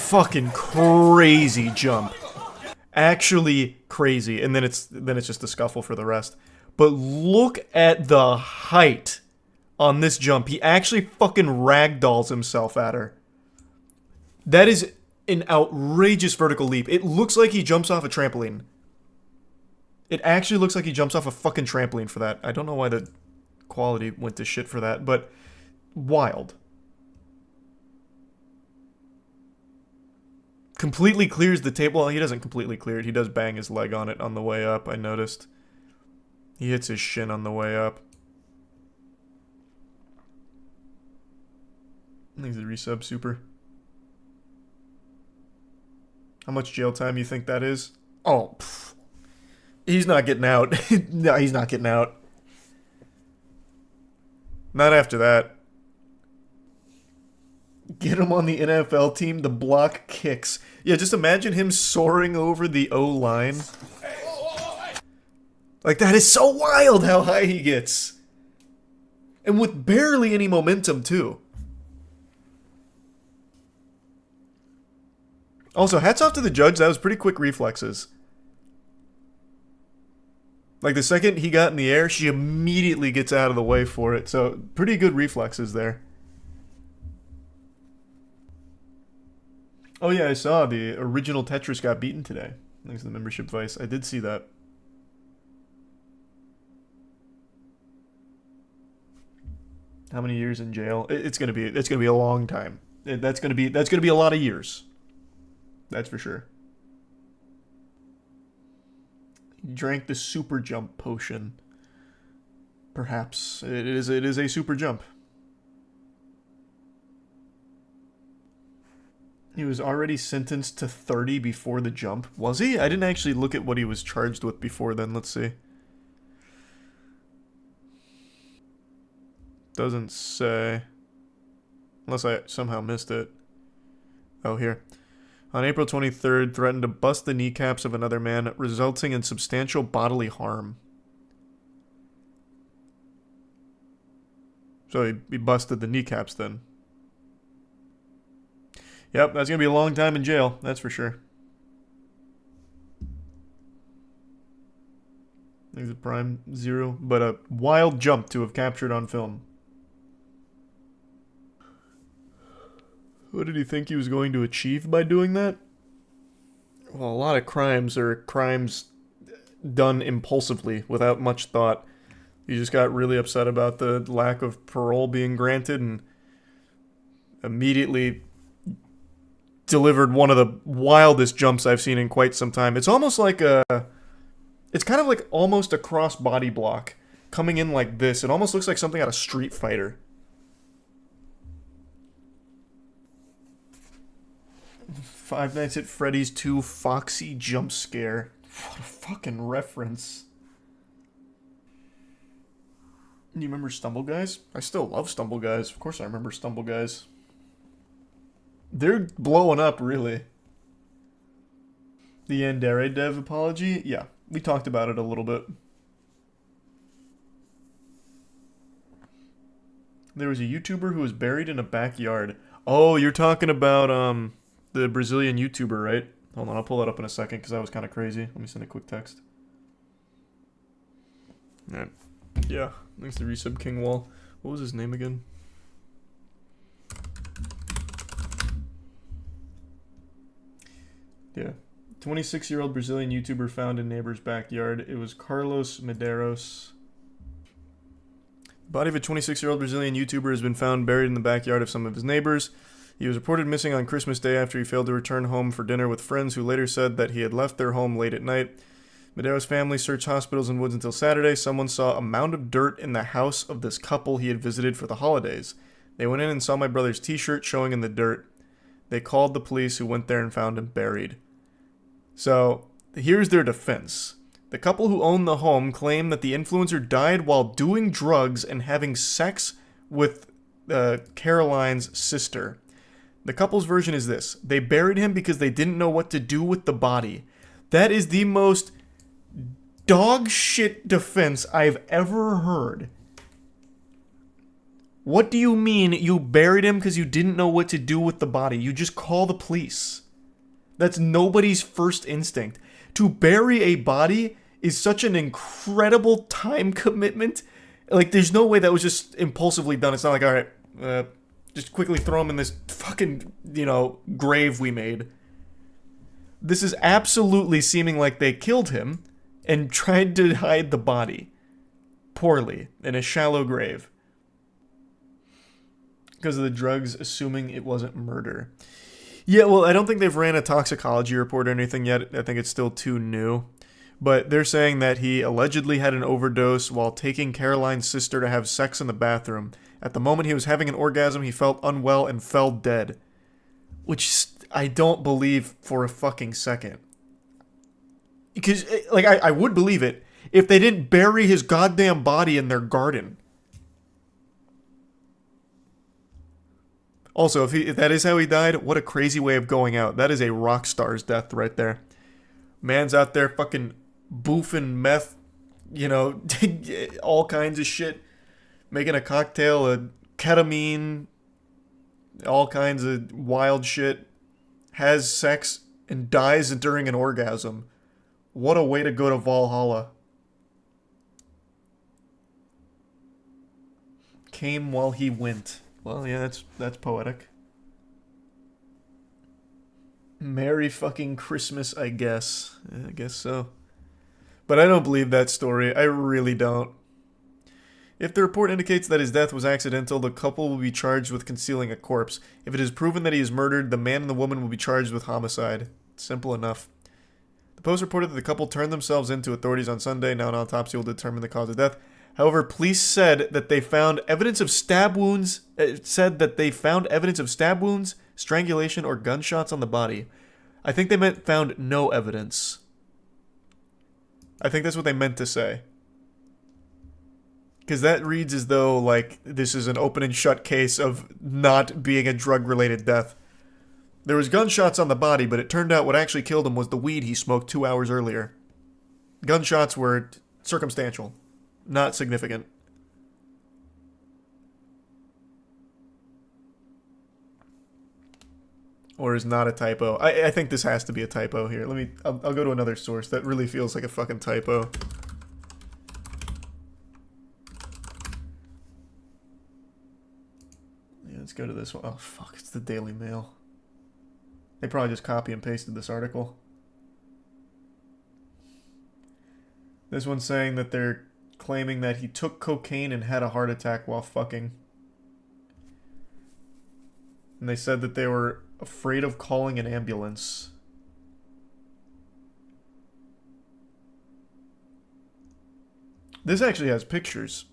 Fucking crazy jump. Actually crazy. And then it's just a scuffle for the rest. But look at the height on this jump. He actually fucking ragdolls himself at her. That is an outrageous vertical leap. It looks like he jumps off a trampoline. It actually looks like he jumps off a fucking trampoline for that. I don't know why the quality went to shit for that, but wild. Completely clears the table. Well, he doesn't completely clear it. He does bang his leg on it on the way up, I noticed. He hits his shin on the way up. I think he's a resub super. How much jail time you think that is? Oh, pff. He's not getting out. No, he's not getting out. Not after that. Get him on the NFL team, the block kicks. Yeah, just imagine him soaring over the O-line. Like, that is so wild how high he gets. And with barely any momentum, too. Also, hats off to the judge. That was pretty quick reflexes. Like, the second he got in the air, she immediately gets out of the way for it. So, pretty good reflexes there. Oh yeah, I saw the original Tetris got beaten today. Thanks to the membership Vice. I did see that. How many years in jail? It's gonna be a long time. That's gonna be a lot of years. That's for sure. He drank the super jump potion. Perhaps it is a super jump. He was already sentenced to 30 before the jump. Was he? I didn't actually look at what he was charged with before then. Let's see. Doesn't say. Unless I somehow missed it. Oh, here. On April 23rd, threatened to bust the kneecaps of another man, resulting in substantial bodily harm. So he busted the kneecaps then. Yep, that's going to be a long time in jail, that's for sure. He's a prime 0, but a wild jump to have captured on film. What did he think he was going to achieve by doing that? Well, a lot of crimes are crimes done impulsively, without much thought. He just got really upset about the lack of parole being granted and immediately delivered one of the wildest jumps I've seen in quite some time. It's almost like it's kind of like almost a cross-body block. Coming in like this, it almost looks like something out of Street Fighter. Five Nights at Freddy's 2 Foxy Jump Scare. What a fucking reference. You remember Stumble Guys? I still love Stumble Guys. Of course I remember Stumble Guys. They're blowing up, really. The Yandere dev apology? Yeah, we talked about it a little bit. There was a YouTuber who was buried in a backyard. Oh, you're talking about the Brazilian YouTuber, right? Hold on, I'll pull that up in a second because that was kind of crazy. Let me send a quick text. Alright. Yeah, thanks to Resub King Wall. What was his name again? Yeah. 26-year-old Brazilian YouTuber found in neighbor's backyard. It was Carlos Medeiros. Body of a 26-year-old Brazilian YouTuber has been found buried in the backyard of some of his neighbors. He was reported missing on Christmas Day after he failed to return home for dinner with friends who later said that he had left their home late at night. Medeiros' family searched hospitals and woods until Saturday. Someone saw a mound of dirt in the house of this couple he had visited for the holidays. They went in and saw my brother's t-shirt showing in the dirt. They called the police, who went there and found him buried. So, here's their defense. The couple who owned the home claim that the influencer died while doing drugs and having sex with Caroline's sister. The couple's version is this. They buried him because they didn't know what to do with the body. That is the most dog shit defense I've ever heard. What do you mean you buried him because you didn't know what to do with the body? You just call the police. That's nobody's first instinct. To bury a body is such an incredible time commitment. Like, there's no way that was just impulsively done. It's not like, all right, just quickly throw him in this fucking, grave we made. This is absolutely seeming like they killed him and tried to hide the body poorly in a shallow grave because of the drugs, assuming it wasn't murder. Yeah, well, I don't think they've ran a toxicology report or anything yet. I think it's still too new. But they're saying that he allegedly had an overdose while taking Caroline's sister to have sex in the bathroom. At the moment he was having an orgasm, he felt unwell and fell dead. Which I don't believe for a fucking second. Because, I would believe it if they didn't bury his goddamn body in their garden. Also, if that is how he died, what a crazy way of going out. That is a rock star's death right there. Man's out there fucking boofing meth, you know, all kinds of shit. Making a cocktail of ketamine, all kinds of wild shit. Has sex and dies during an orgasm. What a way to go to Valhalla. Came while he went. Well, yeah, that's poetic. Merry fucking Christmas, I guess. I guess so. But I don't believe that story. I really don't. If the report indicates that his death was accidental, the couple will be charged with concealing a corpse. If it is proven that he is murdered, the man and the woman will be charged with homicide. Simple enough. The Post reported that the couple turned themselves in to authorities on Sunday. Now an autopsy will determine the cause of death. However, police said that they found evidence of stab wounds. Strangulation, or gunshots on the body. I think they meant found no evidence. I think that's what they meant to say. Because that reads as though, like, this is an open and shut case of not being a drug-related death. There was gunshots on the body, but it turned out what actually killed him was the weed he smoked 2 hours earlier. Gunshots were circumstantial, not significant. Or is not a typo. I think this has to be a typo here. I'll go to another source that really feels like a fucking typo. Yeah, let's go to this one. Oh fuck, it's the Daily Mail. They probably just copy and pasted this article. This one's saying that they're claiming that he took cocaine and had a heart attack while fucking. And they said that they were afraid of calling an ambulance. This actually has pictures.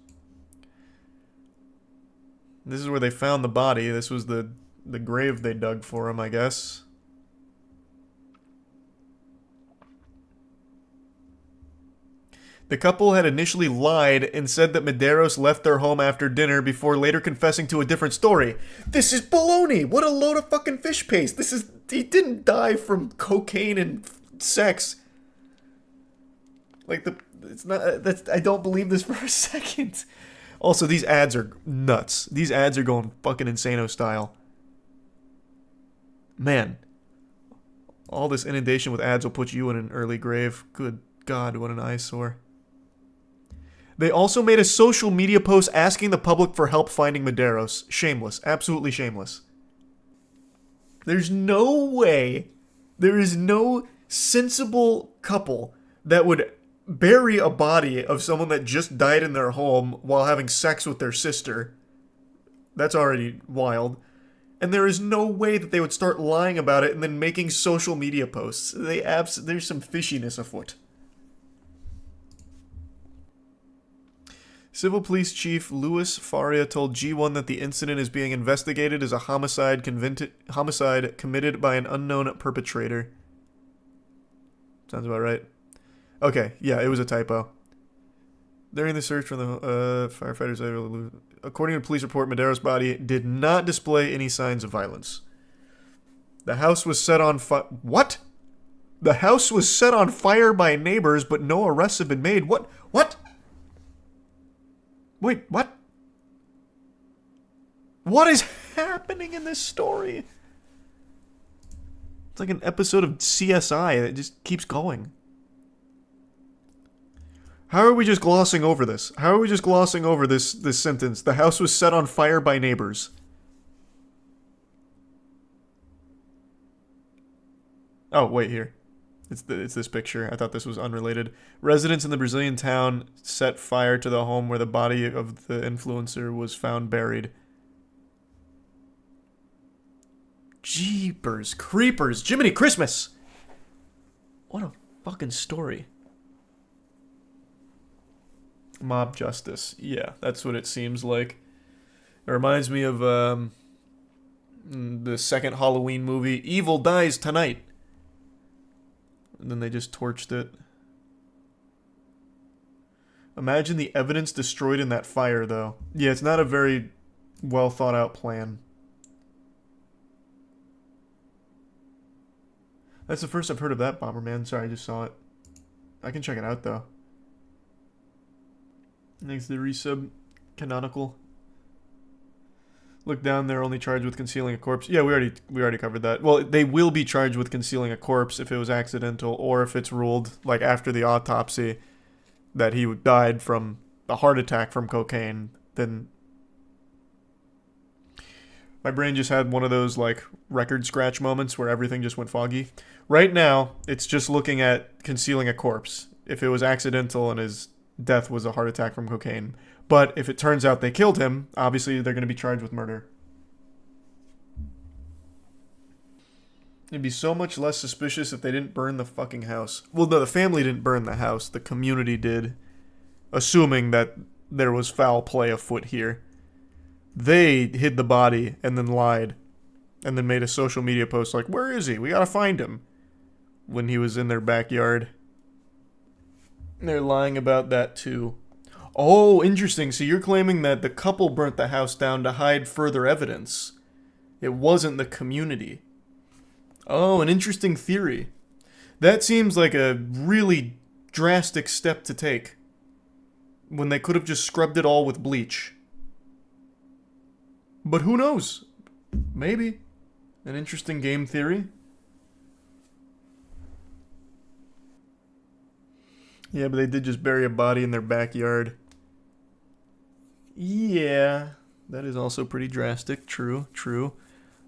This is where they found the body. This was the grave they dug for him, I guess. The couple had initially lied and said that Medeiros left their home after dinner before later confessing to a different story. This is baloney! What a load of fucking fish paste! He didn't die from cocaine and sex. Like, I don't believe this for a second. Also, these ads are nuts. These ads are going fucking insano style. Man. All this inundation with ads will put you in an early grave. Good God, what an eyesore. They also made a social media post asking the public for help finding Medeiros. Shameless. Absolutely shameless. There's no way, there is no sensible couple that would bury a body of someone that just died in their home while having sex with their sister. That's already wild. And there is no way that they would start lying about it and then making social media posts. There's some fishiness afoot. Civil Police Chief Louis Faria told G1 that the incident is being investigated as a homicide committed by an unknown perpetrator. Sounds about right. Okay, yeah, it was a typo. During the search for the firefighters, according to a police report, Medeiros' body did not display any signs of violence. The house was set on fire. What? The house was set on fire by neighbors, but no arrests have been made. What? What? Wait, what? What is happening in this story? It's like an episode of CSI that just keeps going. How are we just glossing over this? How are we just glossing over this sentence? The house was set on fire by neighbors. Oh, wait, here. It's this picture. I thought this was unrelated. Residents in the Brazilian town set fire to the home where the body of the influencer was found buried. Jeepers creepers. Jiminy Christmas! What a fucking story. Mob justice. Yeah, that's what it seems like. It reminds me of the second Halloween movie, Evil Dies Tonight. And then they just torched it. Imagine the evidence destroyed in that fire, though. Yeah, it's not a very well thought out plan. That's the first I've heard of that, Bomberman. Sorry, I just saw it. I can check it out, though. Thanks to the resub. Canonical. Look down, they're only charged with concealing a corpse. Yeah, we already covered that. Well, they will be charged with concealing a corpse if it was accidental, or if it's ruled, like after the autopsy, that he died from a heart attack from cocaine. Then my brain just had one of those like record scratch moments where everything just went foggy. Right now, it's just looking at concealing a corpse. If it was accidental and his death was a heart attack from cocaine. But if it turns out they killed him, obviously they're going to be charged with murder. It'd be so much less suspicious if they didn't burn the fucking house. Well, no, the family didn't burn the house. The community did. Assuming that there was foul play afoot here. They hid the body and then lied. And then made a social media post like, where is he? We gotta find him. When he was in their backyard. They're lying about that too. Oh, interesting. So you're claiming that the couple burnt the house down to hide further evidence. It wasn't the community. Oh, an interesting theory. That seems like a really drastic step to take. When they could have just scrubbed it all with bleach. But who knows? Maybe. An interesting game theory. Yeah, but they did just bury a body in their backyard. Yeah, that is also pretty drastic. True, true.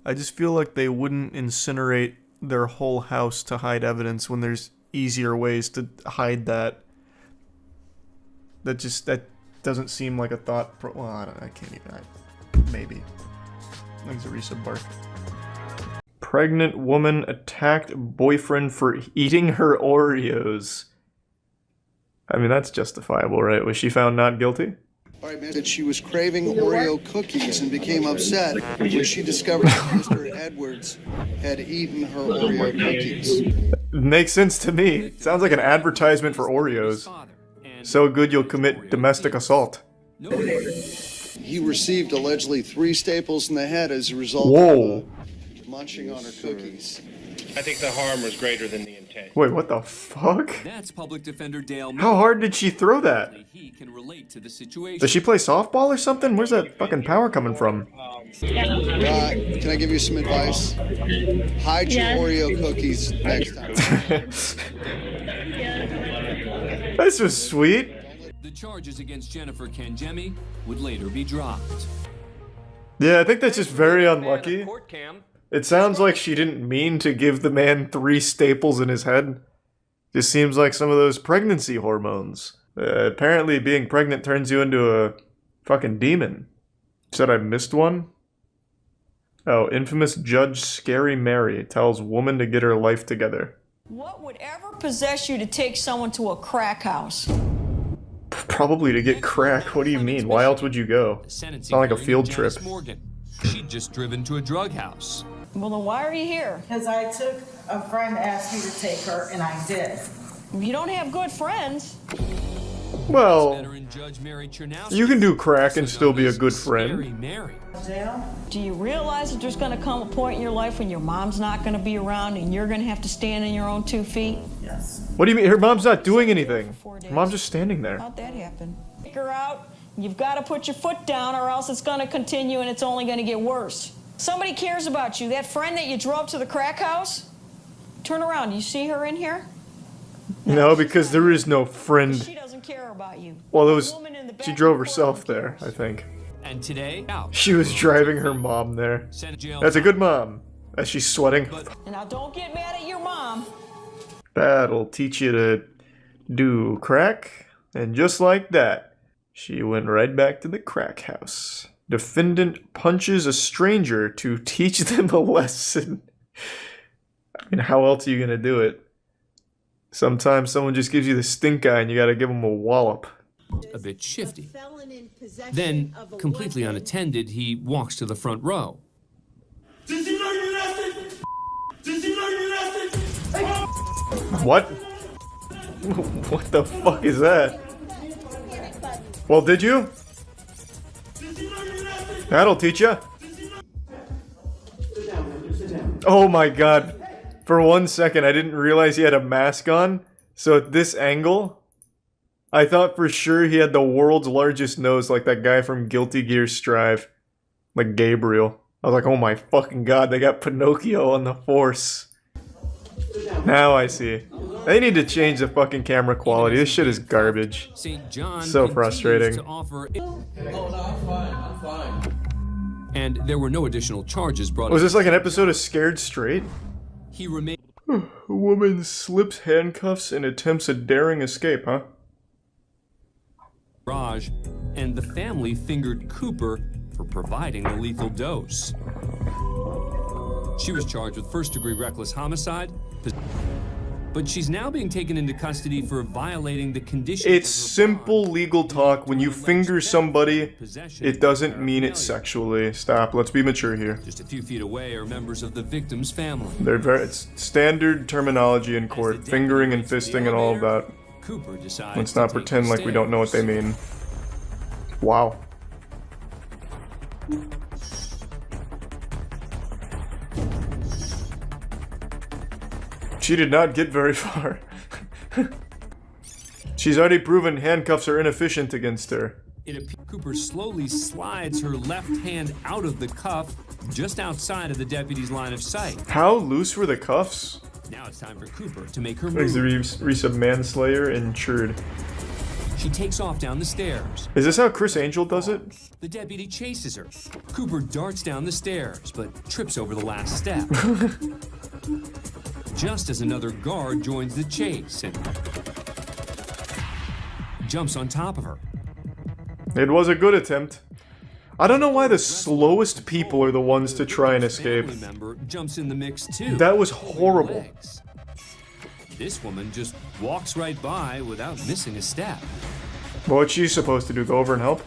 I just feel like they wouldn't incinerate their whole house to hide evidence when there's easier ways to hide that. That doesn't seem like a thought. Well, I can't even. Maybe. Thanks a resub bark. Pregnant woman attacked boyfriend for eating her Oreos. I mean, that's justifiable, right? Was she found not guilty? All right, man. That she was craving Oreo cookies and became upset when she discovered that Mr. Edwards had eaten her Oreo cookies. Makes sense to me. Sounds like an advertisement for Oreos. So good you'll commit domestic assault. He received allegedly 3 staples in the head as a result of munching on her cookies. I think the harm was greater than the intent. Wait, what the fuck? That's Public Defender Dale. How hard did she throw that? He can relate to the situation. Does she play softball or something? Where's that fucking power coming from? Can I give you some advice? Hide your Oreo cookies next time. This was sweet. The charges against Jennifer Kangemi would later be dropped. Yeah, I think that's just very unlucky. It sounds like she didn't mean to give the man 3 staples in his head. Just seems like some of those pregnancy hormones. Apparently being pregnant turns you into a fucking demon. Said I missed one? Oh, infamous Judge Scary Mary tells woman to get her life together. What would ever possess you to take someone to a crack house? Probably to get crack. What do you mean? Why else would you go? It's not like a field trip. She'd just driven to a drug house. Well, then why are you here? Because I took a friend asked me to take her, and I did. You don't have good friends. Well, you can do crack and still be a good friend. Do you realize that there's going to come a point in your life when your mom's not going to be around and you're going to have to stand on your own 2 feet? Yes. What do you mean? Her mom's not doing anything. Her mom's just standing there. How'd that happen? Take her out. You've got to put your foot down or else it's going to continue and it's only going to get worse. Somebody cares about you. That friend that you drove to the crack house? Turn around. You see her in here? No, because there is no friend. She doesn't care about you. Well, it was. She drove herself there, I think. And today, she was driving her mom there. That's a good mom. As she's sweating. And now don't get mad at your mom. That'll teach you to do crack. And just like that, she went right back to the crack house. Defendant punches a stranger to teach them a lesson. I mean, how else are you gonna do it? Sometimes someone just gives you the stink eye and you gotta give them a wallop. A bit shifty. Then, completely unattended, he walks to the front row. What? What the fuck is that? Well, did you? That'll teach ya. Oh my god. For 1 second, I didn't realize he had a mask on. So at this angle, I thought for sure he had the world's largest nose like that guy from Guilty Gear Strive. Like Gabriel. I was like, oh my fucking god, they got Pinocchio on the Force. Now I see. They need to change the fucking camera quality. This shit is garbage. St. John So continues frustrating. to offer- And there were no additional charges brought. Was this like an episode of Scared Straight? He remained. A woman slips handcuffs and attempts a daring escape, huh? Raj, and the family fingered Cooper for providing the lethal dose. She was charged with first-degree reckless homicide, but she's now being taken into custody for violating the conditions. It's simple legal talk. When you finger somebody, it doesn't mean it sexually. Stop. Let's be mature here. Just a few feet away are members of the victim's family. It's standard terminology in court. Fingering and fisting and all of that. Cooper decides Let's not to take pretend the like we don't know what they stairs. mean. Wow. She did not get very far. She's already proven handcuffs are inefficient against her. It appears Cooper slowly slides her left hand out of the cuff just outside of the deputy's line of sight. How loose were the cuffs? Now it's time for Cooper to make her Makes the move. Reese of manslayer insured. She takes off down the stairs. Is this how Chris Angel does it? The deputy chases her. Cooper darts down the stairs, but trips over the last step. Just as another guard joins the chase and jumps on top of her. It was a good attempt. I don't know why the slowest people are the ones to try and escape. Family member jumps in the mix too. That was horrible. Legs. This woman just walks right by without missing a step. What's she supposed to do? Go over and help?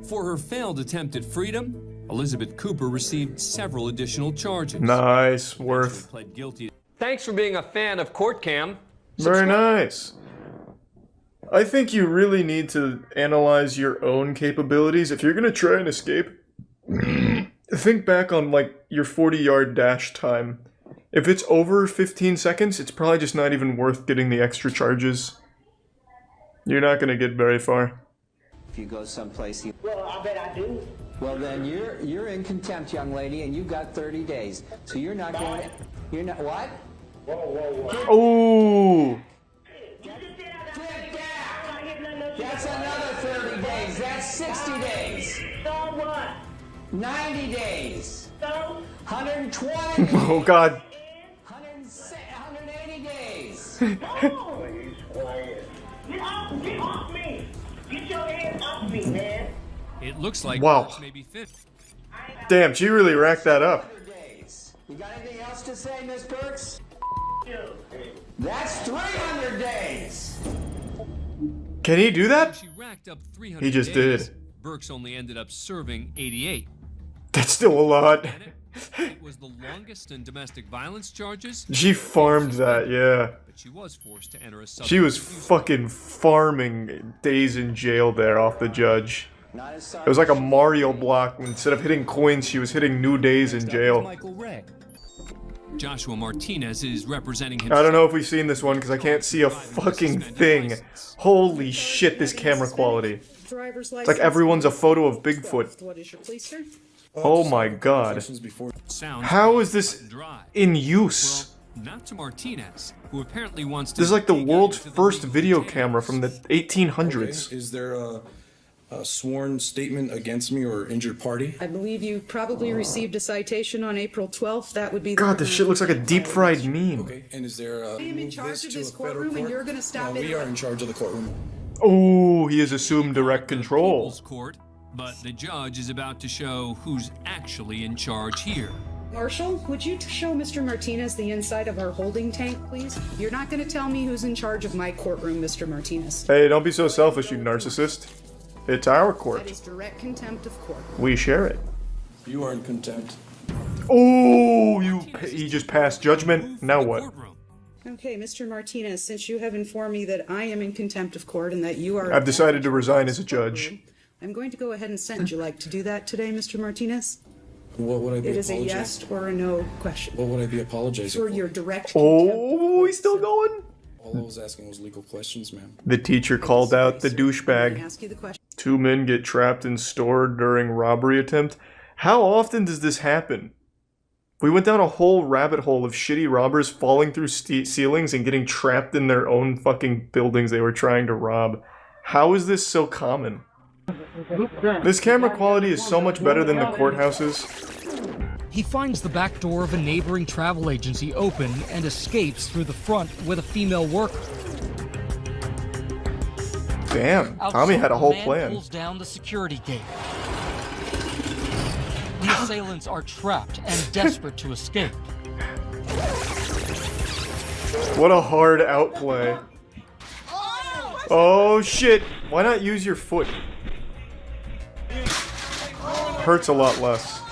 For her failed attempt at freedom, Elizabeth Cooper received several additional charges. Nice. Worth. Pled guilty. Thanks for being a fan of Court Cam. Very nice. I think you really need to analyze your own capabilities. If you're gonna try and escape, think back on like your 40-yard dash time. If it's over 15 seconds, it's probably just not even worth getting the extra charges. You're not gonna get very far. If you go someplace, Well, I bet I do. well then you're in contempt, young lady, and you've got 30 days. So you're not going. You're not what? Whoa, whoa, whoa. Oh. That's another 30 days. That's 60 days. So what? 90 days. So? 120 Oh God. 180 days. No! Please, quiet. Get off me! Get your hands off me, man! It looks like Wow. Burks may be fit. Damn, she really racked that up. You got anything else to say, Miss Burks? That's 300 days. Can he do that? She racked up 300 He just days. did. Burks only ended up serving 88. That's still a lot. It was the longest in domestic violence charges. She farmed that, yeah. But she was forced to enter a She was fucking farming days in jail there off the judge. It was like a Mario block. Instead of hitting coins, she was hitting new days in jail. Michael Ray. Joshua Martinez is representing I himself. don't know if we've seen this one because I can't see a fucking thing. Holy shit, this camera quality. Driver's It's like everyone's a photo of Bigfoot. What is your police, sir? Oh my god. How is this in use? Not to Martinez, who apparently wants to. This is like the world's first video camera from the 1800s. Is there a sworn statement against me or injured party? I believe you probably received a citation on April 12th. That would be the God, this shit looks like a deep fried meme. Okay, and is there I am in charge of this courtroom, and you're going to stop it. We are in charge of the courtroom. Oh, he has assumed direct control. People's Court, but the judge is about to show who's actually in charge here. Marshall, would you show Mr. Martinez the inside of our holding tank, please? You're not going to tell me who's in charge of my courtroom, Mr. Martinez. Hey, don't be so selfish, you narcissist. It's our That court. is direct contempt of court. We share it. You are in contempt. Oh, he just passed judgment. Now what? Okay, Mr. Martinez, since you have informed me that I am in contempt of court and that you are... I've decided to resign as a judge. I'm going to go ahead and sentence you. Like to do that today, Mr. Martinez? What would I be It is a apologizing? yes or a no question. What would I be apologizing For for? your direct Oh, he's still going. All I was asking was legal questions, ma'am. The teacher called out the douchebag. ask you the question. 2 men get trapped in store during robbery attempt. How often does this happen? We went down a whole rabbit hole of shitty robbers falling through ceilings and getting trapped in their own fucking buildings they were trying to rob. How is this so common? This camera quality is so much better than the courthouses. He finds the back door of a neighboring travel agency open and escapes through the front with a female worker. Damn, Tommy Outside, had a whole man plan. pulls down the security gate. The assailants are trapped and desperate to escape. What a hard outplay. Oh shit, why not use your foot? Hurts a lot less.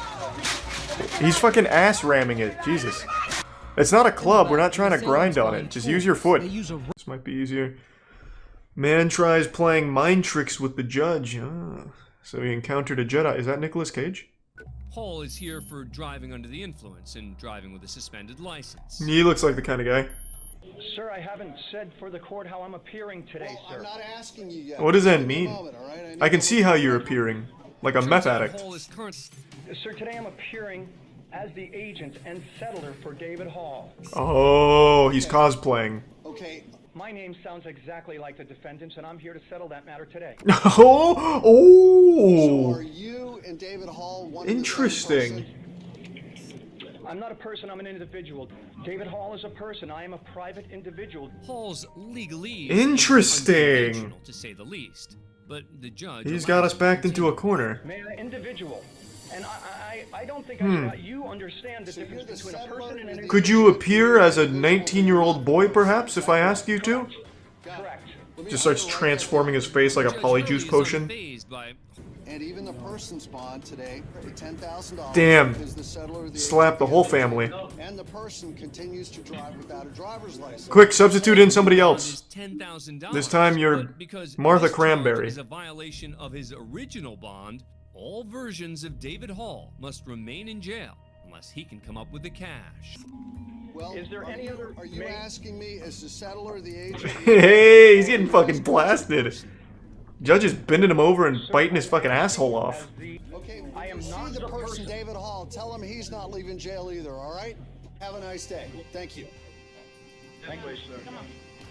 He's fucking ass ramming it, Jesus. It's not a club, we're not trying to grind on it, just use your foot. This might be easier. Man tries playing mind tricks with the judge. Ah, so he encountered a Jedi. Is that Nicolas Cage? Hall is here for driving under the influence and driving with a suspended license. He looks like the kind of guy. Sir, I haven't said for the court how I'm appearing today, sir. I'm not asking you yet. What does that Give me a mean? moment, all right? I can see how you're appearing. Like a meth addict. Sir, today I'm appearing as the agent and settler for David Hall. Oh, he's cosplaying. Okay. My name sounds exactly like the defendant's, and I'm here to settle that matter today. Oh! Oh! So are you and David Hall one Interesting. I'm not a person, I'm an individual. David Hall is a person, I am a private individual. Hall's legalese Interesting. unconventional, to say the least. But the judge He's got us backed into a corner. Man, individual. And I don't think you understand the difference between a person and an individual. Could you appear as a 19-year-old boy, perhaps, if I asked you to? Correct. Just starts transforming his face like a polyjuice potion. And even the person's bond today, the $10,000. Damn. Is the settler the Slap the whole family. And the person continues to drive without a driver's license. Quick, substitute in somebody else. $10,000. This time you're Because Martha this charge Cranberry. is a violation of his original bond. All versions of David Hall must remain in jail unless he can come up with the cash. Well, is there any other? Are you asking me as the settler, the agent? Hey, he's getting fucking blasted. Judge is bending him over and biting his fucking asshole off. Okay, I am not the person, David Hall. Tell him he's not leaving jail either, all right? Have a nice day. Thank you. Thank you, sir.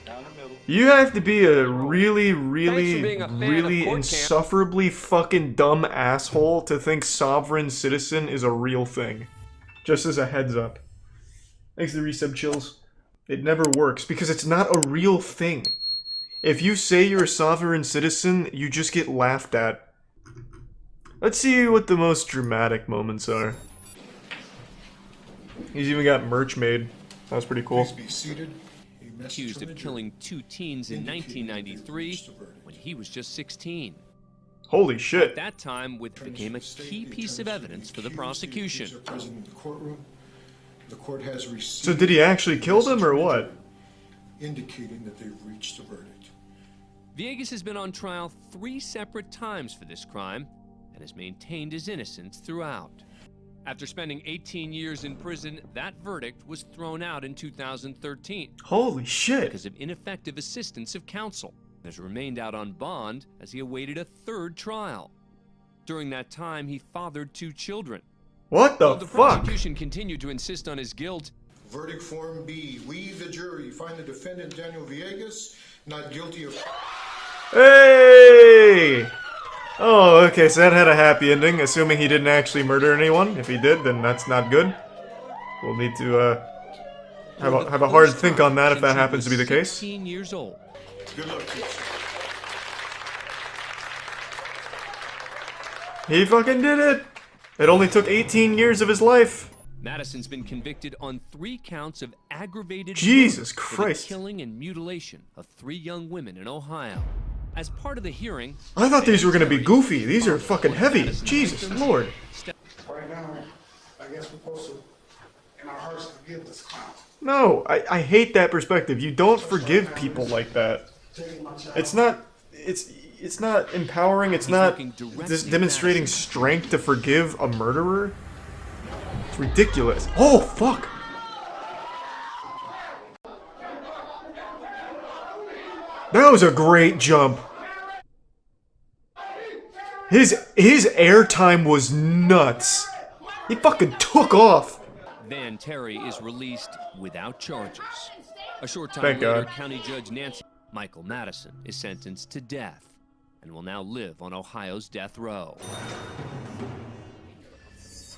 Down the middle. You have to be a really, being a fan of really court insufferably fucking dumb asshole to think sovereign citizen is a real thing. Just as a heads up. Thanks to the resub chills. It never works because it's not a real thing. If you say you're a sovereign citizen, you just get laughed at. Let's see what the most dramatic moments are. He's even got merch made. That was pretty cool. Please be seated. Accused of killing 2 teens in 1993 when he was just 16. Holy shit. At that time, it became a key piece of evidence for the prosecution. The court has received. So did he actually kill them or what? Indicating that they've reached a verdict. Villegas has been on trial 3 separate times for this crime and has maintained his innocence throughout. After spending 18 years in prison, that verdict was thrown out in 2013. Holy shit. Because of ineffective assistance of counsel. He has remained out on bond as he awaited a 3rd trial. During that time, he fathered 2 children. What the While the fuck? prosecution continued to insist on his guilt. Verdict form B. We, the jury, find the defendant Daniel Villegas not guilty of. Hey! Oh, okay, so that had a happy ending, assuming he didn't actually murder anyone. If he did, then that's not good. We'll need to, have a hard think on that if that happens to be the case. 16 years old. Good luck, teacher. He fucking did it! It only took 18 years of his life. Madison's been convicted on 3 counts of aggravated Jesus murder for Christ. the killing and mutilation of 3 young women in Ohio. As part of the hearing, I thought these were gonna be goofy. These are fucking heavy. Jesus Lord. Right now, I guess we're supposed to, in our hearts, forgive this clown. No, I hate that perspective. You don't forgive people like that. It's not empowering. It's not demonstrating strength to forgive a murderer. It's ridiculous. Oh, fuck! That was a great jump. His airtime was nuts. He fucking took off. Van Terry is released without charges. A short time Thank later, God. County Judge Michael Madison is sentenced to death and will now live on Ohio's death row.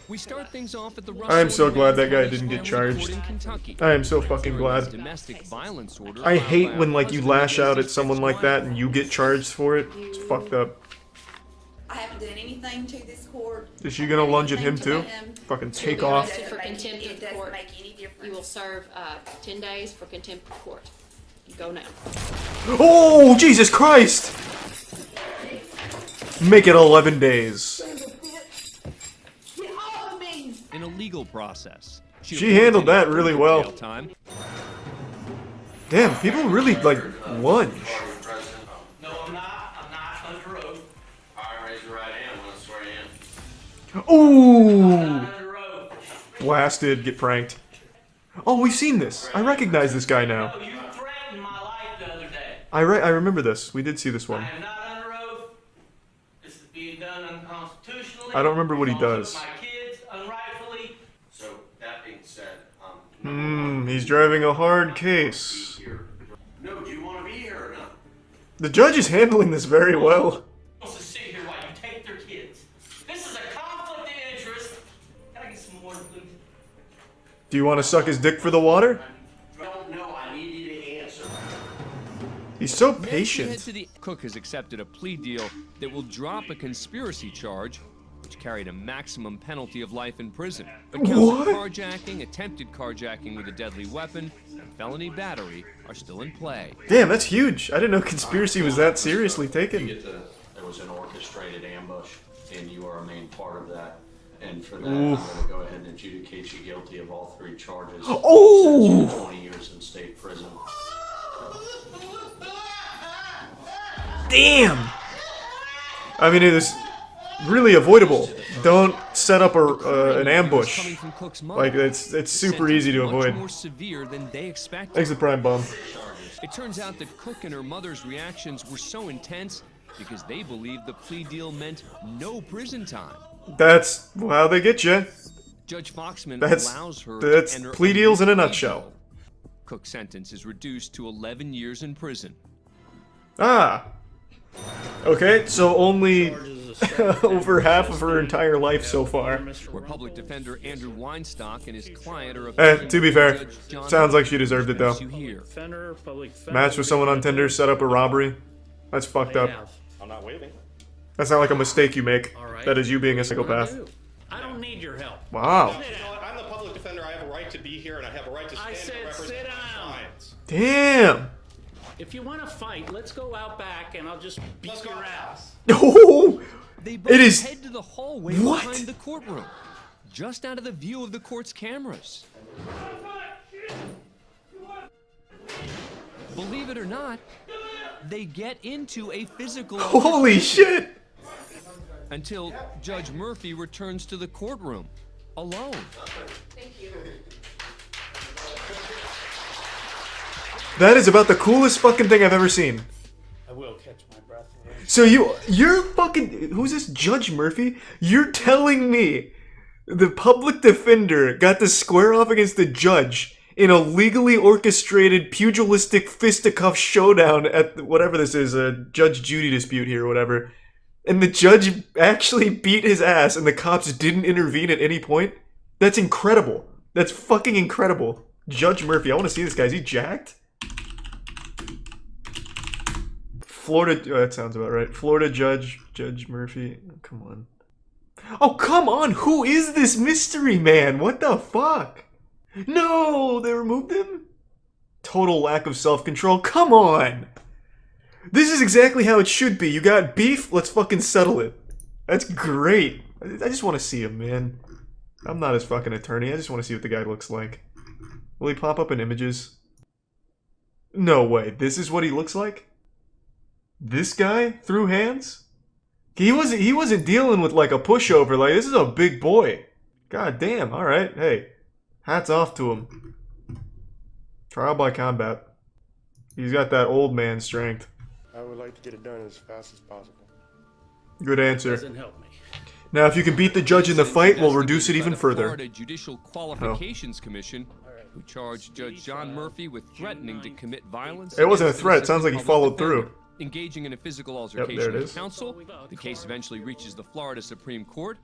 We start things off at the I am so glad that guy Russell didn't get Family charged. Court in Kentucky. I am so fucking glad. Domestic violence order I filed hate by when a like you husband lash out against at his someone like ex-wife. that and you get charged for it. It's fucked up. I haven't done anything to this court. Is she gonna lunge at him too? Fucking take off. For contempt of court. You will serve 10 days for contempt of court. You go now. Oh, Jesus Christ! Make it 11 days. In a legal process. She handled that really well. Jail time. Damn, people really like lunge. No, I'm not. I'm not under oath. All right, raise your right hand. I'm gonna swear you in. Ooh! Blasted, get pranked. Oh, we've seen this. I recognize this guy now. You threatened my life the other day. I remember this. We did see this one. I am not under oath. This is being done unconstitutionally. I don't remember what he does. My kids unrightfully. So that being said, He's driving a hard case. no, do you want to be here or not? The judge is handling this very well. Wants to sit here while you take their kids. This is a conflict of interest. Can I get some water, please? Do you want to suck his dick for the water? Don't know. I need you to answer. He's so Next, we head patient. to the Cook has accepted a plea deal that will drop a conspiracy charge, which carried a maximum penalty of life in prison. But counts What? of carjacking, attempted carjacking with a deadly weapon, and felony battery are still in play. Damn, that's huge. I didn't know conspiracy was that seriously taken. There was an orchestrated ambush, and you are a main part of that. And for that, Oof. I'm going to go ahead and adjudicate you guilty of all 3 charges. Oh! Sentence you to 20 years in state prison. Damn! I mean, it is really avoidable. Don't set up an ambush. Like, it's super easy to avoid. More severe than they expected. Thanks to Prime Bomb. It turns out that Cook and her mother's reactions were so intense because they believed the plea deal meant no prison time. That's how they get you. Judge Foxman That's allows her that's to enter plea a deals in a plea nutshell. deal. Cook's sentence is reduced to 11 years in prison. Ah. Okay, so only over half of her entire life so far. Where public defender Andrew Weinstock and his client are To be fair, Judge John sounds like she deserved it though. you hear. Match with someone on Tinder, set up a robbery. That's fucked up. I'm not waving. That's not like a mistake you make. That is you being a psychopath. I don't need your help. Wow. You know what? I'm the public defender. I have a right to be here, and I have a right to stand to represent my clients. Damn. If you want to fight, let's go out back, and I'll just beat your ass. Oh, They both it is. head to the hallway What? behind the courtroom, just out of the view of the court's cameras. Believe it or not, they get into a physical Holy altercation shit. until Judge Murphy returns to the courtroom alone. That is about the coolest fucking thing I've ever seen. I will catch my breath. So you're fucking, who's this, Judge Murphy? You're telling me the public defender got to square off against the judge in a legally orchestrated pugilistic fisticuff showdown at whatever this is, a Judge Judy dispute here or whatever, and the judge actually beat his ass and the cops didn't intervene at any point? That's incredible. That's fucking incredible. Judge Murphy, I want to see this guy. Is he jacked? Florida, that sounds about right. Florida Judge Murphy. Oh, come on. Oh, come on! Who is this mystery man? What the fuck? No, they removed him? Total lack of self-control. Come on! This is exactly how it should be. You got beef? Let's fucking settle it. That's great. I just want to see him, man. I'm not his fucking attorney. I just want to see what the guy looks like. Will he pop up in images? No way. This is what he looks like? This guy threw hands? He wasn't dealing with like a pushover. Like, this is a big boy. God damn, alright, hey. Hats off to him. Trial by combat. He's got that old man strength. I would like to get it done as fast as possible. Good answer. Doesn't help me. Now, if you can beat the judge in the fight, we'll reduce it even further. Florida Judicial Qualifications Commission, who charged Judge John Murphy with threatening to commit violence. It wasn't a against threat. an It sounds like he assistant public followed through. defender, engaging in a physical there altercation it with is. counsel. The case eventually reaches the Florida Supreme Court,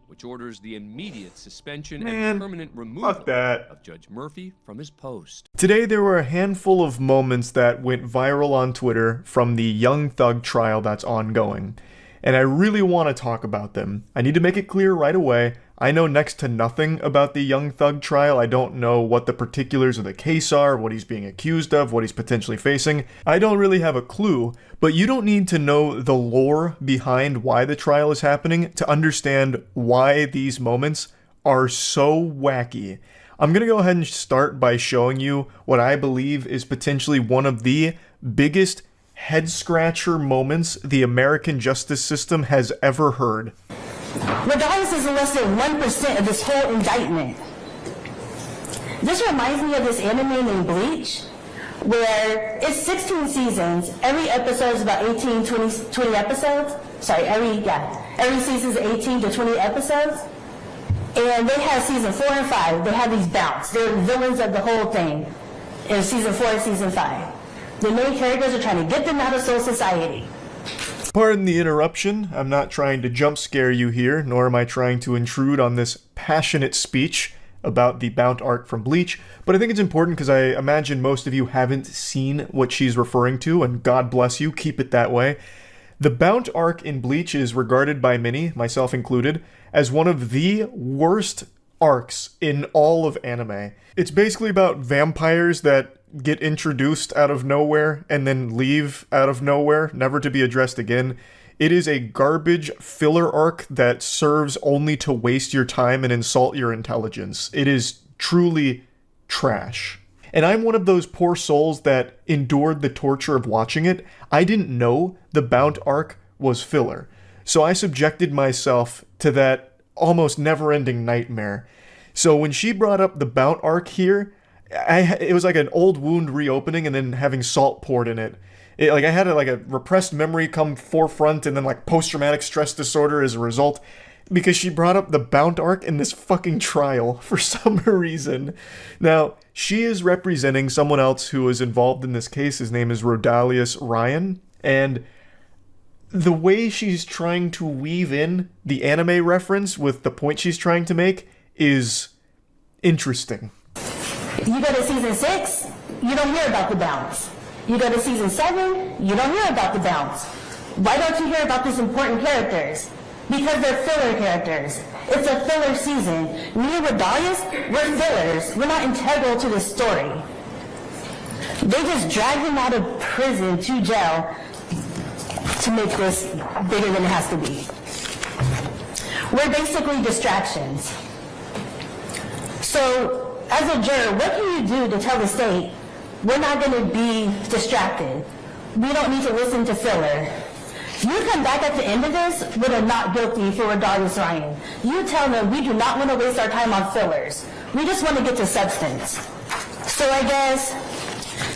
which orders the immediate suspension Man, and permanent removal fuck that. of Judge Murphy from his post. Today, there were a handful of moments that went viral on Twitter from the Young Thug trial that's ongoing. And I really want to talk about them. I need to make it clear right away. I know next to nothing about the Young Thug trial. I don't know what the particulars of the case are, what he's being accused of, what he's potentially facing. I don't really have a clue, but you don't need to know the lore behind why the trial is happening to understand why these moments are so wacky. I'm going to go ahead and start by showing you what I believe is potentially one of the biggest head-scratcher moments the American justice system has ever heard. Regardless is less than 1% of this whole indictment. This reminds me of this anime named Bleach, where it's 16 seasons. Every episode is about 18, 20 episodes. Sorry, every season is 18 to 20 episodes. And they have season 4 and 5. They have these bouts. They're villains of the whole thing in season 4 and season 5. The main characters are trying to get them out of soul society. Pardon the interruption. I'm not trying to jump scare you here, nor am I trying to intrude on this passionate speech about the Bount arc from Bleach, but I think it's important because I imagine most of you haven't seen what she's referring to, and God bless you, keep it that way. The Bount arc in Bleach is regarded by many, myself included, as one of the worst arcs in all of anime. It's basically about vampires that get introduced out of nowhere and then leave out of nowhere, never to be addressed again. It is a garbage filler arc that serves only to waste your time and insult your intelligence. It is truly trash. And I'm one of those poor souls that endured the torture of watching it. I didn't know the Bount arc was filler. So I subjected myself to that almost never-ending nightmare. So when she brought up the Bount arc here, it was like an old wound reopening and then having salt poured in it. I had a repressed memory come forefront and then like post-traumatic stress disorder as a result because she brought up the Bount arc in this fucking trial for some reason. Now, she is representing someone else who is involved in this case. His name is Rodalius Ryan, and the way she's trying to weave in the anime reference with the point she's trying to make is interesting. You go to season 6, you don't hear about the bounce. You go to season 7, you don't hear about the bounce. Why don't you hear about these important characters? Because they're filler characters. It's a filler season. Me and Rodalius, we're fillers. We're not integral to the story. They just drag him out of prison to jail to make this bigger than it has to be. We're basically distractions. So, as a juror, what can you do to tell the state, we're not going to be distracted. We don't need to listen to filler. You come back at the end of this with a not guilty for Rodalius Ryan. You tell them we do not want to waste our time on fillers. We just want to get to substance. So I guess,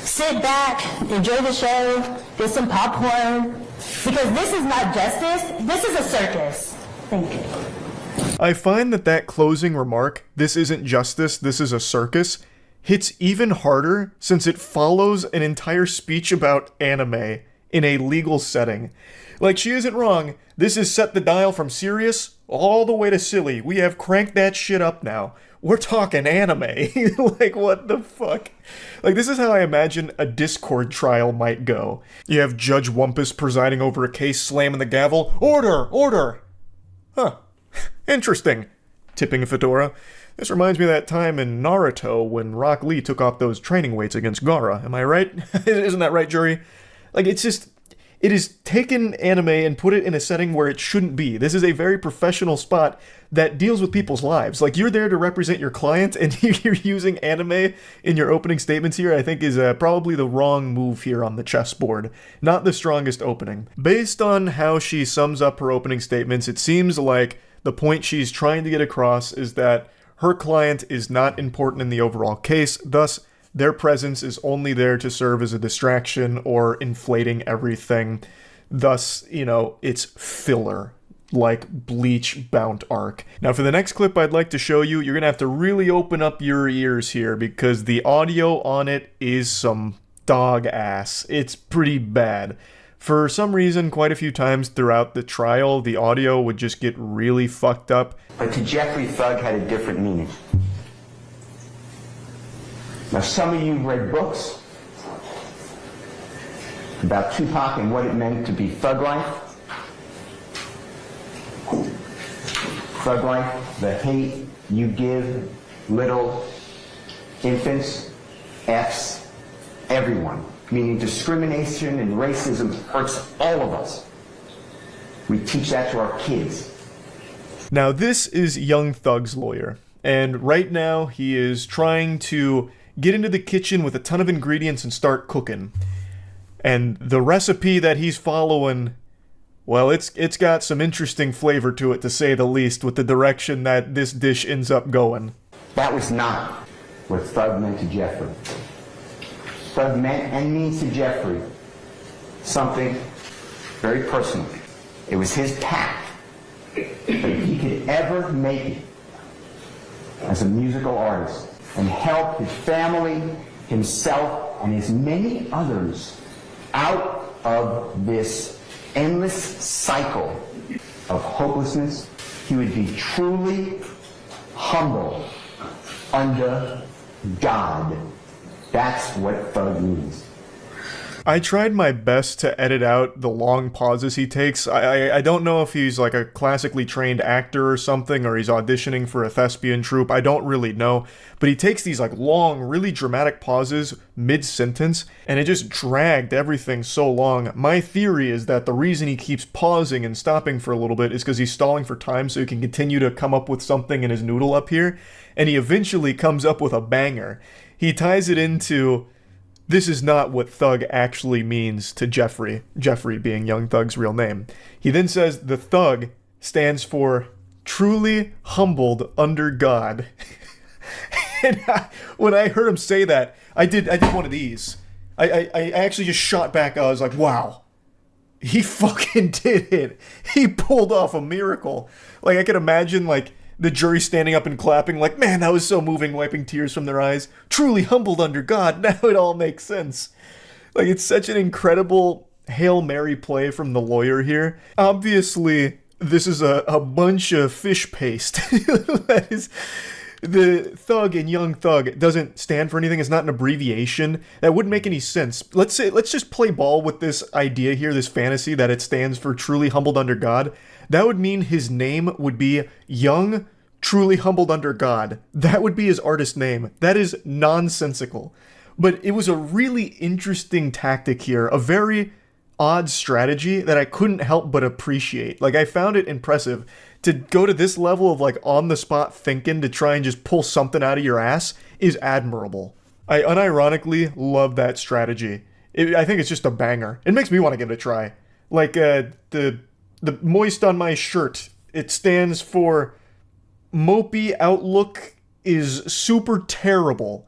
sit back, enjoy the show, get some popcorn, because this is not justice, this is a circus. Thank you. I find that closing remark, "This isn't justice, this is a circus," hits even harder since it follows an entire speech about anime in a legal setting. Like, she isn't wrong. This is set the dial from serious all the way to silly. We have cranked that shit up now. We're talking anime. Like, what the fuck? Like, this is how I imagine a Discord trial might go. You have Judge Wumpus presiding over a case, slamming the gavel. Order! Order! Huh. Interesting. Tipping a fedora. This reminds me of that time in Naruto when Rock Lee took off those training weights against Gaara. Am I right? Isn't that right, jury? Like, it's just... It is taken anime and put it in a setting where it shouldn't be. This is a very professional spot that deals with people's lives. Like, you're there to represent your client, and you're using anime in your opening statements here, I think is probably the wrong move here on the chessboard. Not the strongest opening. Based on how she sums up her opening statements, it seems like The point she's trying to get across is that her client is not important in the overall case, thus their presence is only there to serve as a distraction or inflating everything. Thus, it's filler, like Bleach Bount arc. Now for the next clip I'd like to show you, you're gonna have to really open up your ears here because the audio on it is some dog ass. It's pretty bad. For some reason, quite a few times throughout the trial, the audio would just get really fucked up. But to Jeffrey, thug had a different meaning. Now, some of you read books about Tupac and what it meant to be thug life. Thug life, the hate you give little infants, Fs, everyone. Meaning discrimination and racism hurts all of us. We teach that to our kids. Now this is Young Thug's lawyer, and right now he is trying to get into the kitchen with a ton of ingredients and start cooking. And the recipe that he's following, well, it's got some interesting flavor to it, to say the least, with the direction that this dish ends up going. That was not what thug meant to Jeffrey. Thug meant and means to Jeffrey something very personal. It was his path. If he could ever make it as a musical artist and help his family, himself, and as many others out of this endless cycle of hopelessness, he would be truly humble under God. That's what thug means. I tried my best to edit out the long pauses he takes. I don't know if he's like a classically trained actor or something, or he's auditioning for a thespian troupe. I don't really know. But he takes these like long, really dramatic pauses mid-sentence, and it just dragged everything so long. My theory is that the reason he keeps pausing and stopping for a little bit is because he's stalling for time so he can continue to come up with something in his noodle up here, and he eventually comes up with a banger. He ties it into, this is not what thug actually means to Jeffrey, Jeffrey being Young Thug's real name. He then says the thug stands for truly humbled under God. And when I heard him say that, I did one of these. I actually just shot back. I was like, wow, he fucking did it. He pulled off a miracle. Like, I could imagine, like, the jury standing up and clapping, like, man, that was so moving, wiping tears from their eyes. Truly humbled under God. Now it all makes sense. Like, it's such an incredible Hail Mary play from the lawyer here. Obviously, this is a bunch of fish paste. That is, the thug in Young Thug doesn't stand for anything. It's not an abbreviation. That wouldn't make any sense. Let's just play ball with this idea here, this fantasy that it stands for truly humbled under God. That would mean his name would be Young Truly Humbled Under God. That would be his artist name. That is nonsensical. But it was a really interesting tactic here, a very odd strategy that I couldn't help but appreciate. Like, I found it impressive to go to this level of like on-the-spot thinking to try and just pull something out of your ass is admirable. I unironically love that strategy. I think it's just a banger. It makes me want to give it a try. Like, the moist on my shirt, it stands for mopey outlook is super terrible.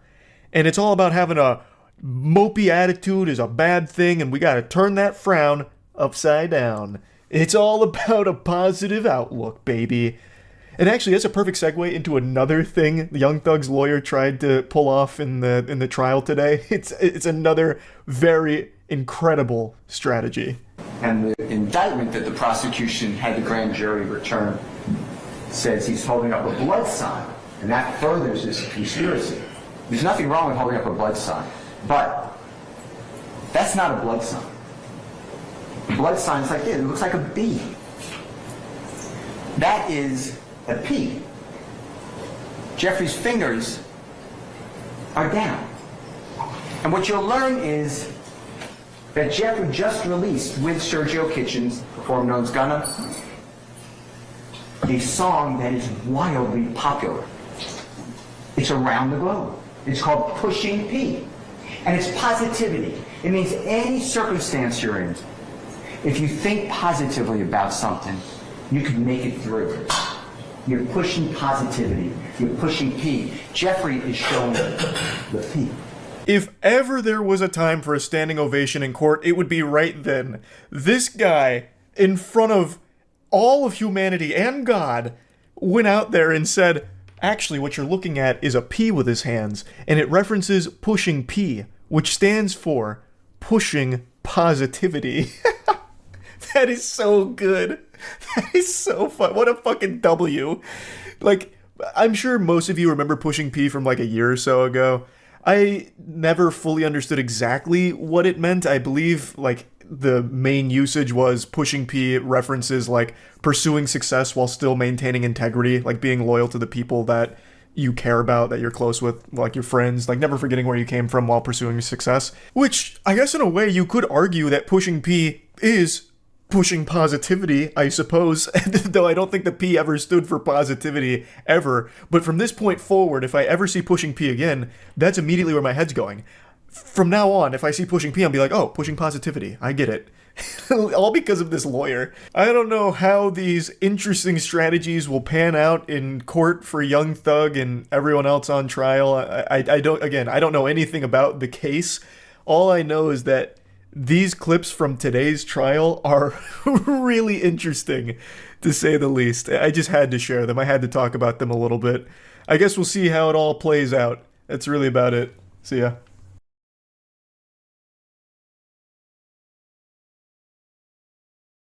And it's all about having a mopey attitude is a bad thing, and we gotta turn that frown upside down. It's all about a positive outlook, baby. And actually, that's a perfect segue into another thing Young Thug's lawyer tried to pull off in the trial today. It's another very incredible strategy. And the indictment that the prosecution had the grand jury return says he's holding up a blood sign, and that furthers this conspiracy. There's nothing wrong with holding up a blood sign, but that's not a blood sign. A blood sign's like this. It looks like a B. That is a P. Jeffrey's fingers are down. And what you'll learn is that Jeffrey just released with Sergio Kitchens, performed on Gunna, a song that is wildly popular. It's around the globe. It's called Pushing P. And it's positivity. It means any circumstance you're in, if you think positively about something, you can make it through. You're pushing positivity. You're pushing P. Jeffrey is showing the P. If ever there was a time for a standing ovation in court, it would be right then. This guy, in front of all of humanity and God, went out there and said, actually, what you're looking at is a P with his hands, and it references pushing P, which stands for pushing positivity. That is so good. That is so fun. What a fucking W. Like, I'm sure most of you remember pushing P from like a year or so ago. I never fully understood exactly what it meant. I believe, like, the main usage was pushing P references, like, pursuing success while still maintaining integrity, like being loyal to the people that you care about, that you're close with, like your friends, like never forgetting where you came from while pursuing success. Which, I guess in a way, you could argue that pushing P is pushing positivity, I suppose, though I don't think the P ever stood for positivity, ever. But from this point forward, if I ever see pushing P again, that's immediately where my head's going. From now on, if I see pushing P, I'll be like, oh, pushing positivity, I get it. All because of this lawyer. I don't know how these interesting strategies will pan out in court for Young Thug and everyone else on trial. I don't know anything about the case. All I know is that these clips from today's trial are really interesting, to say the least. I just had to share them. I had to talk about them a little bit. I guess we'll see how it all plays out. That's really about it. See ya.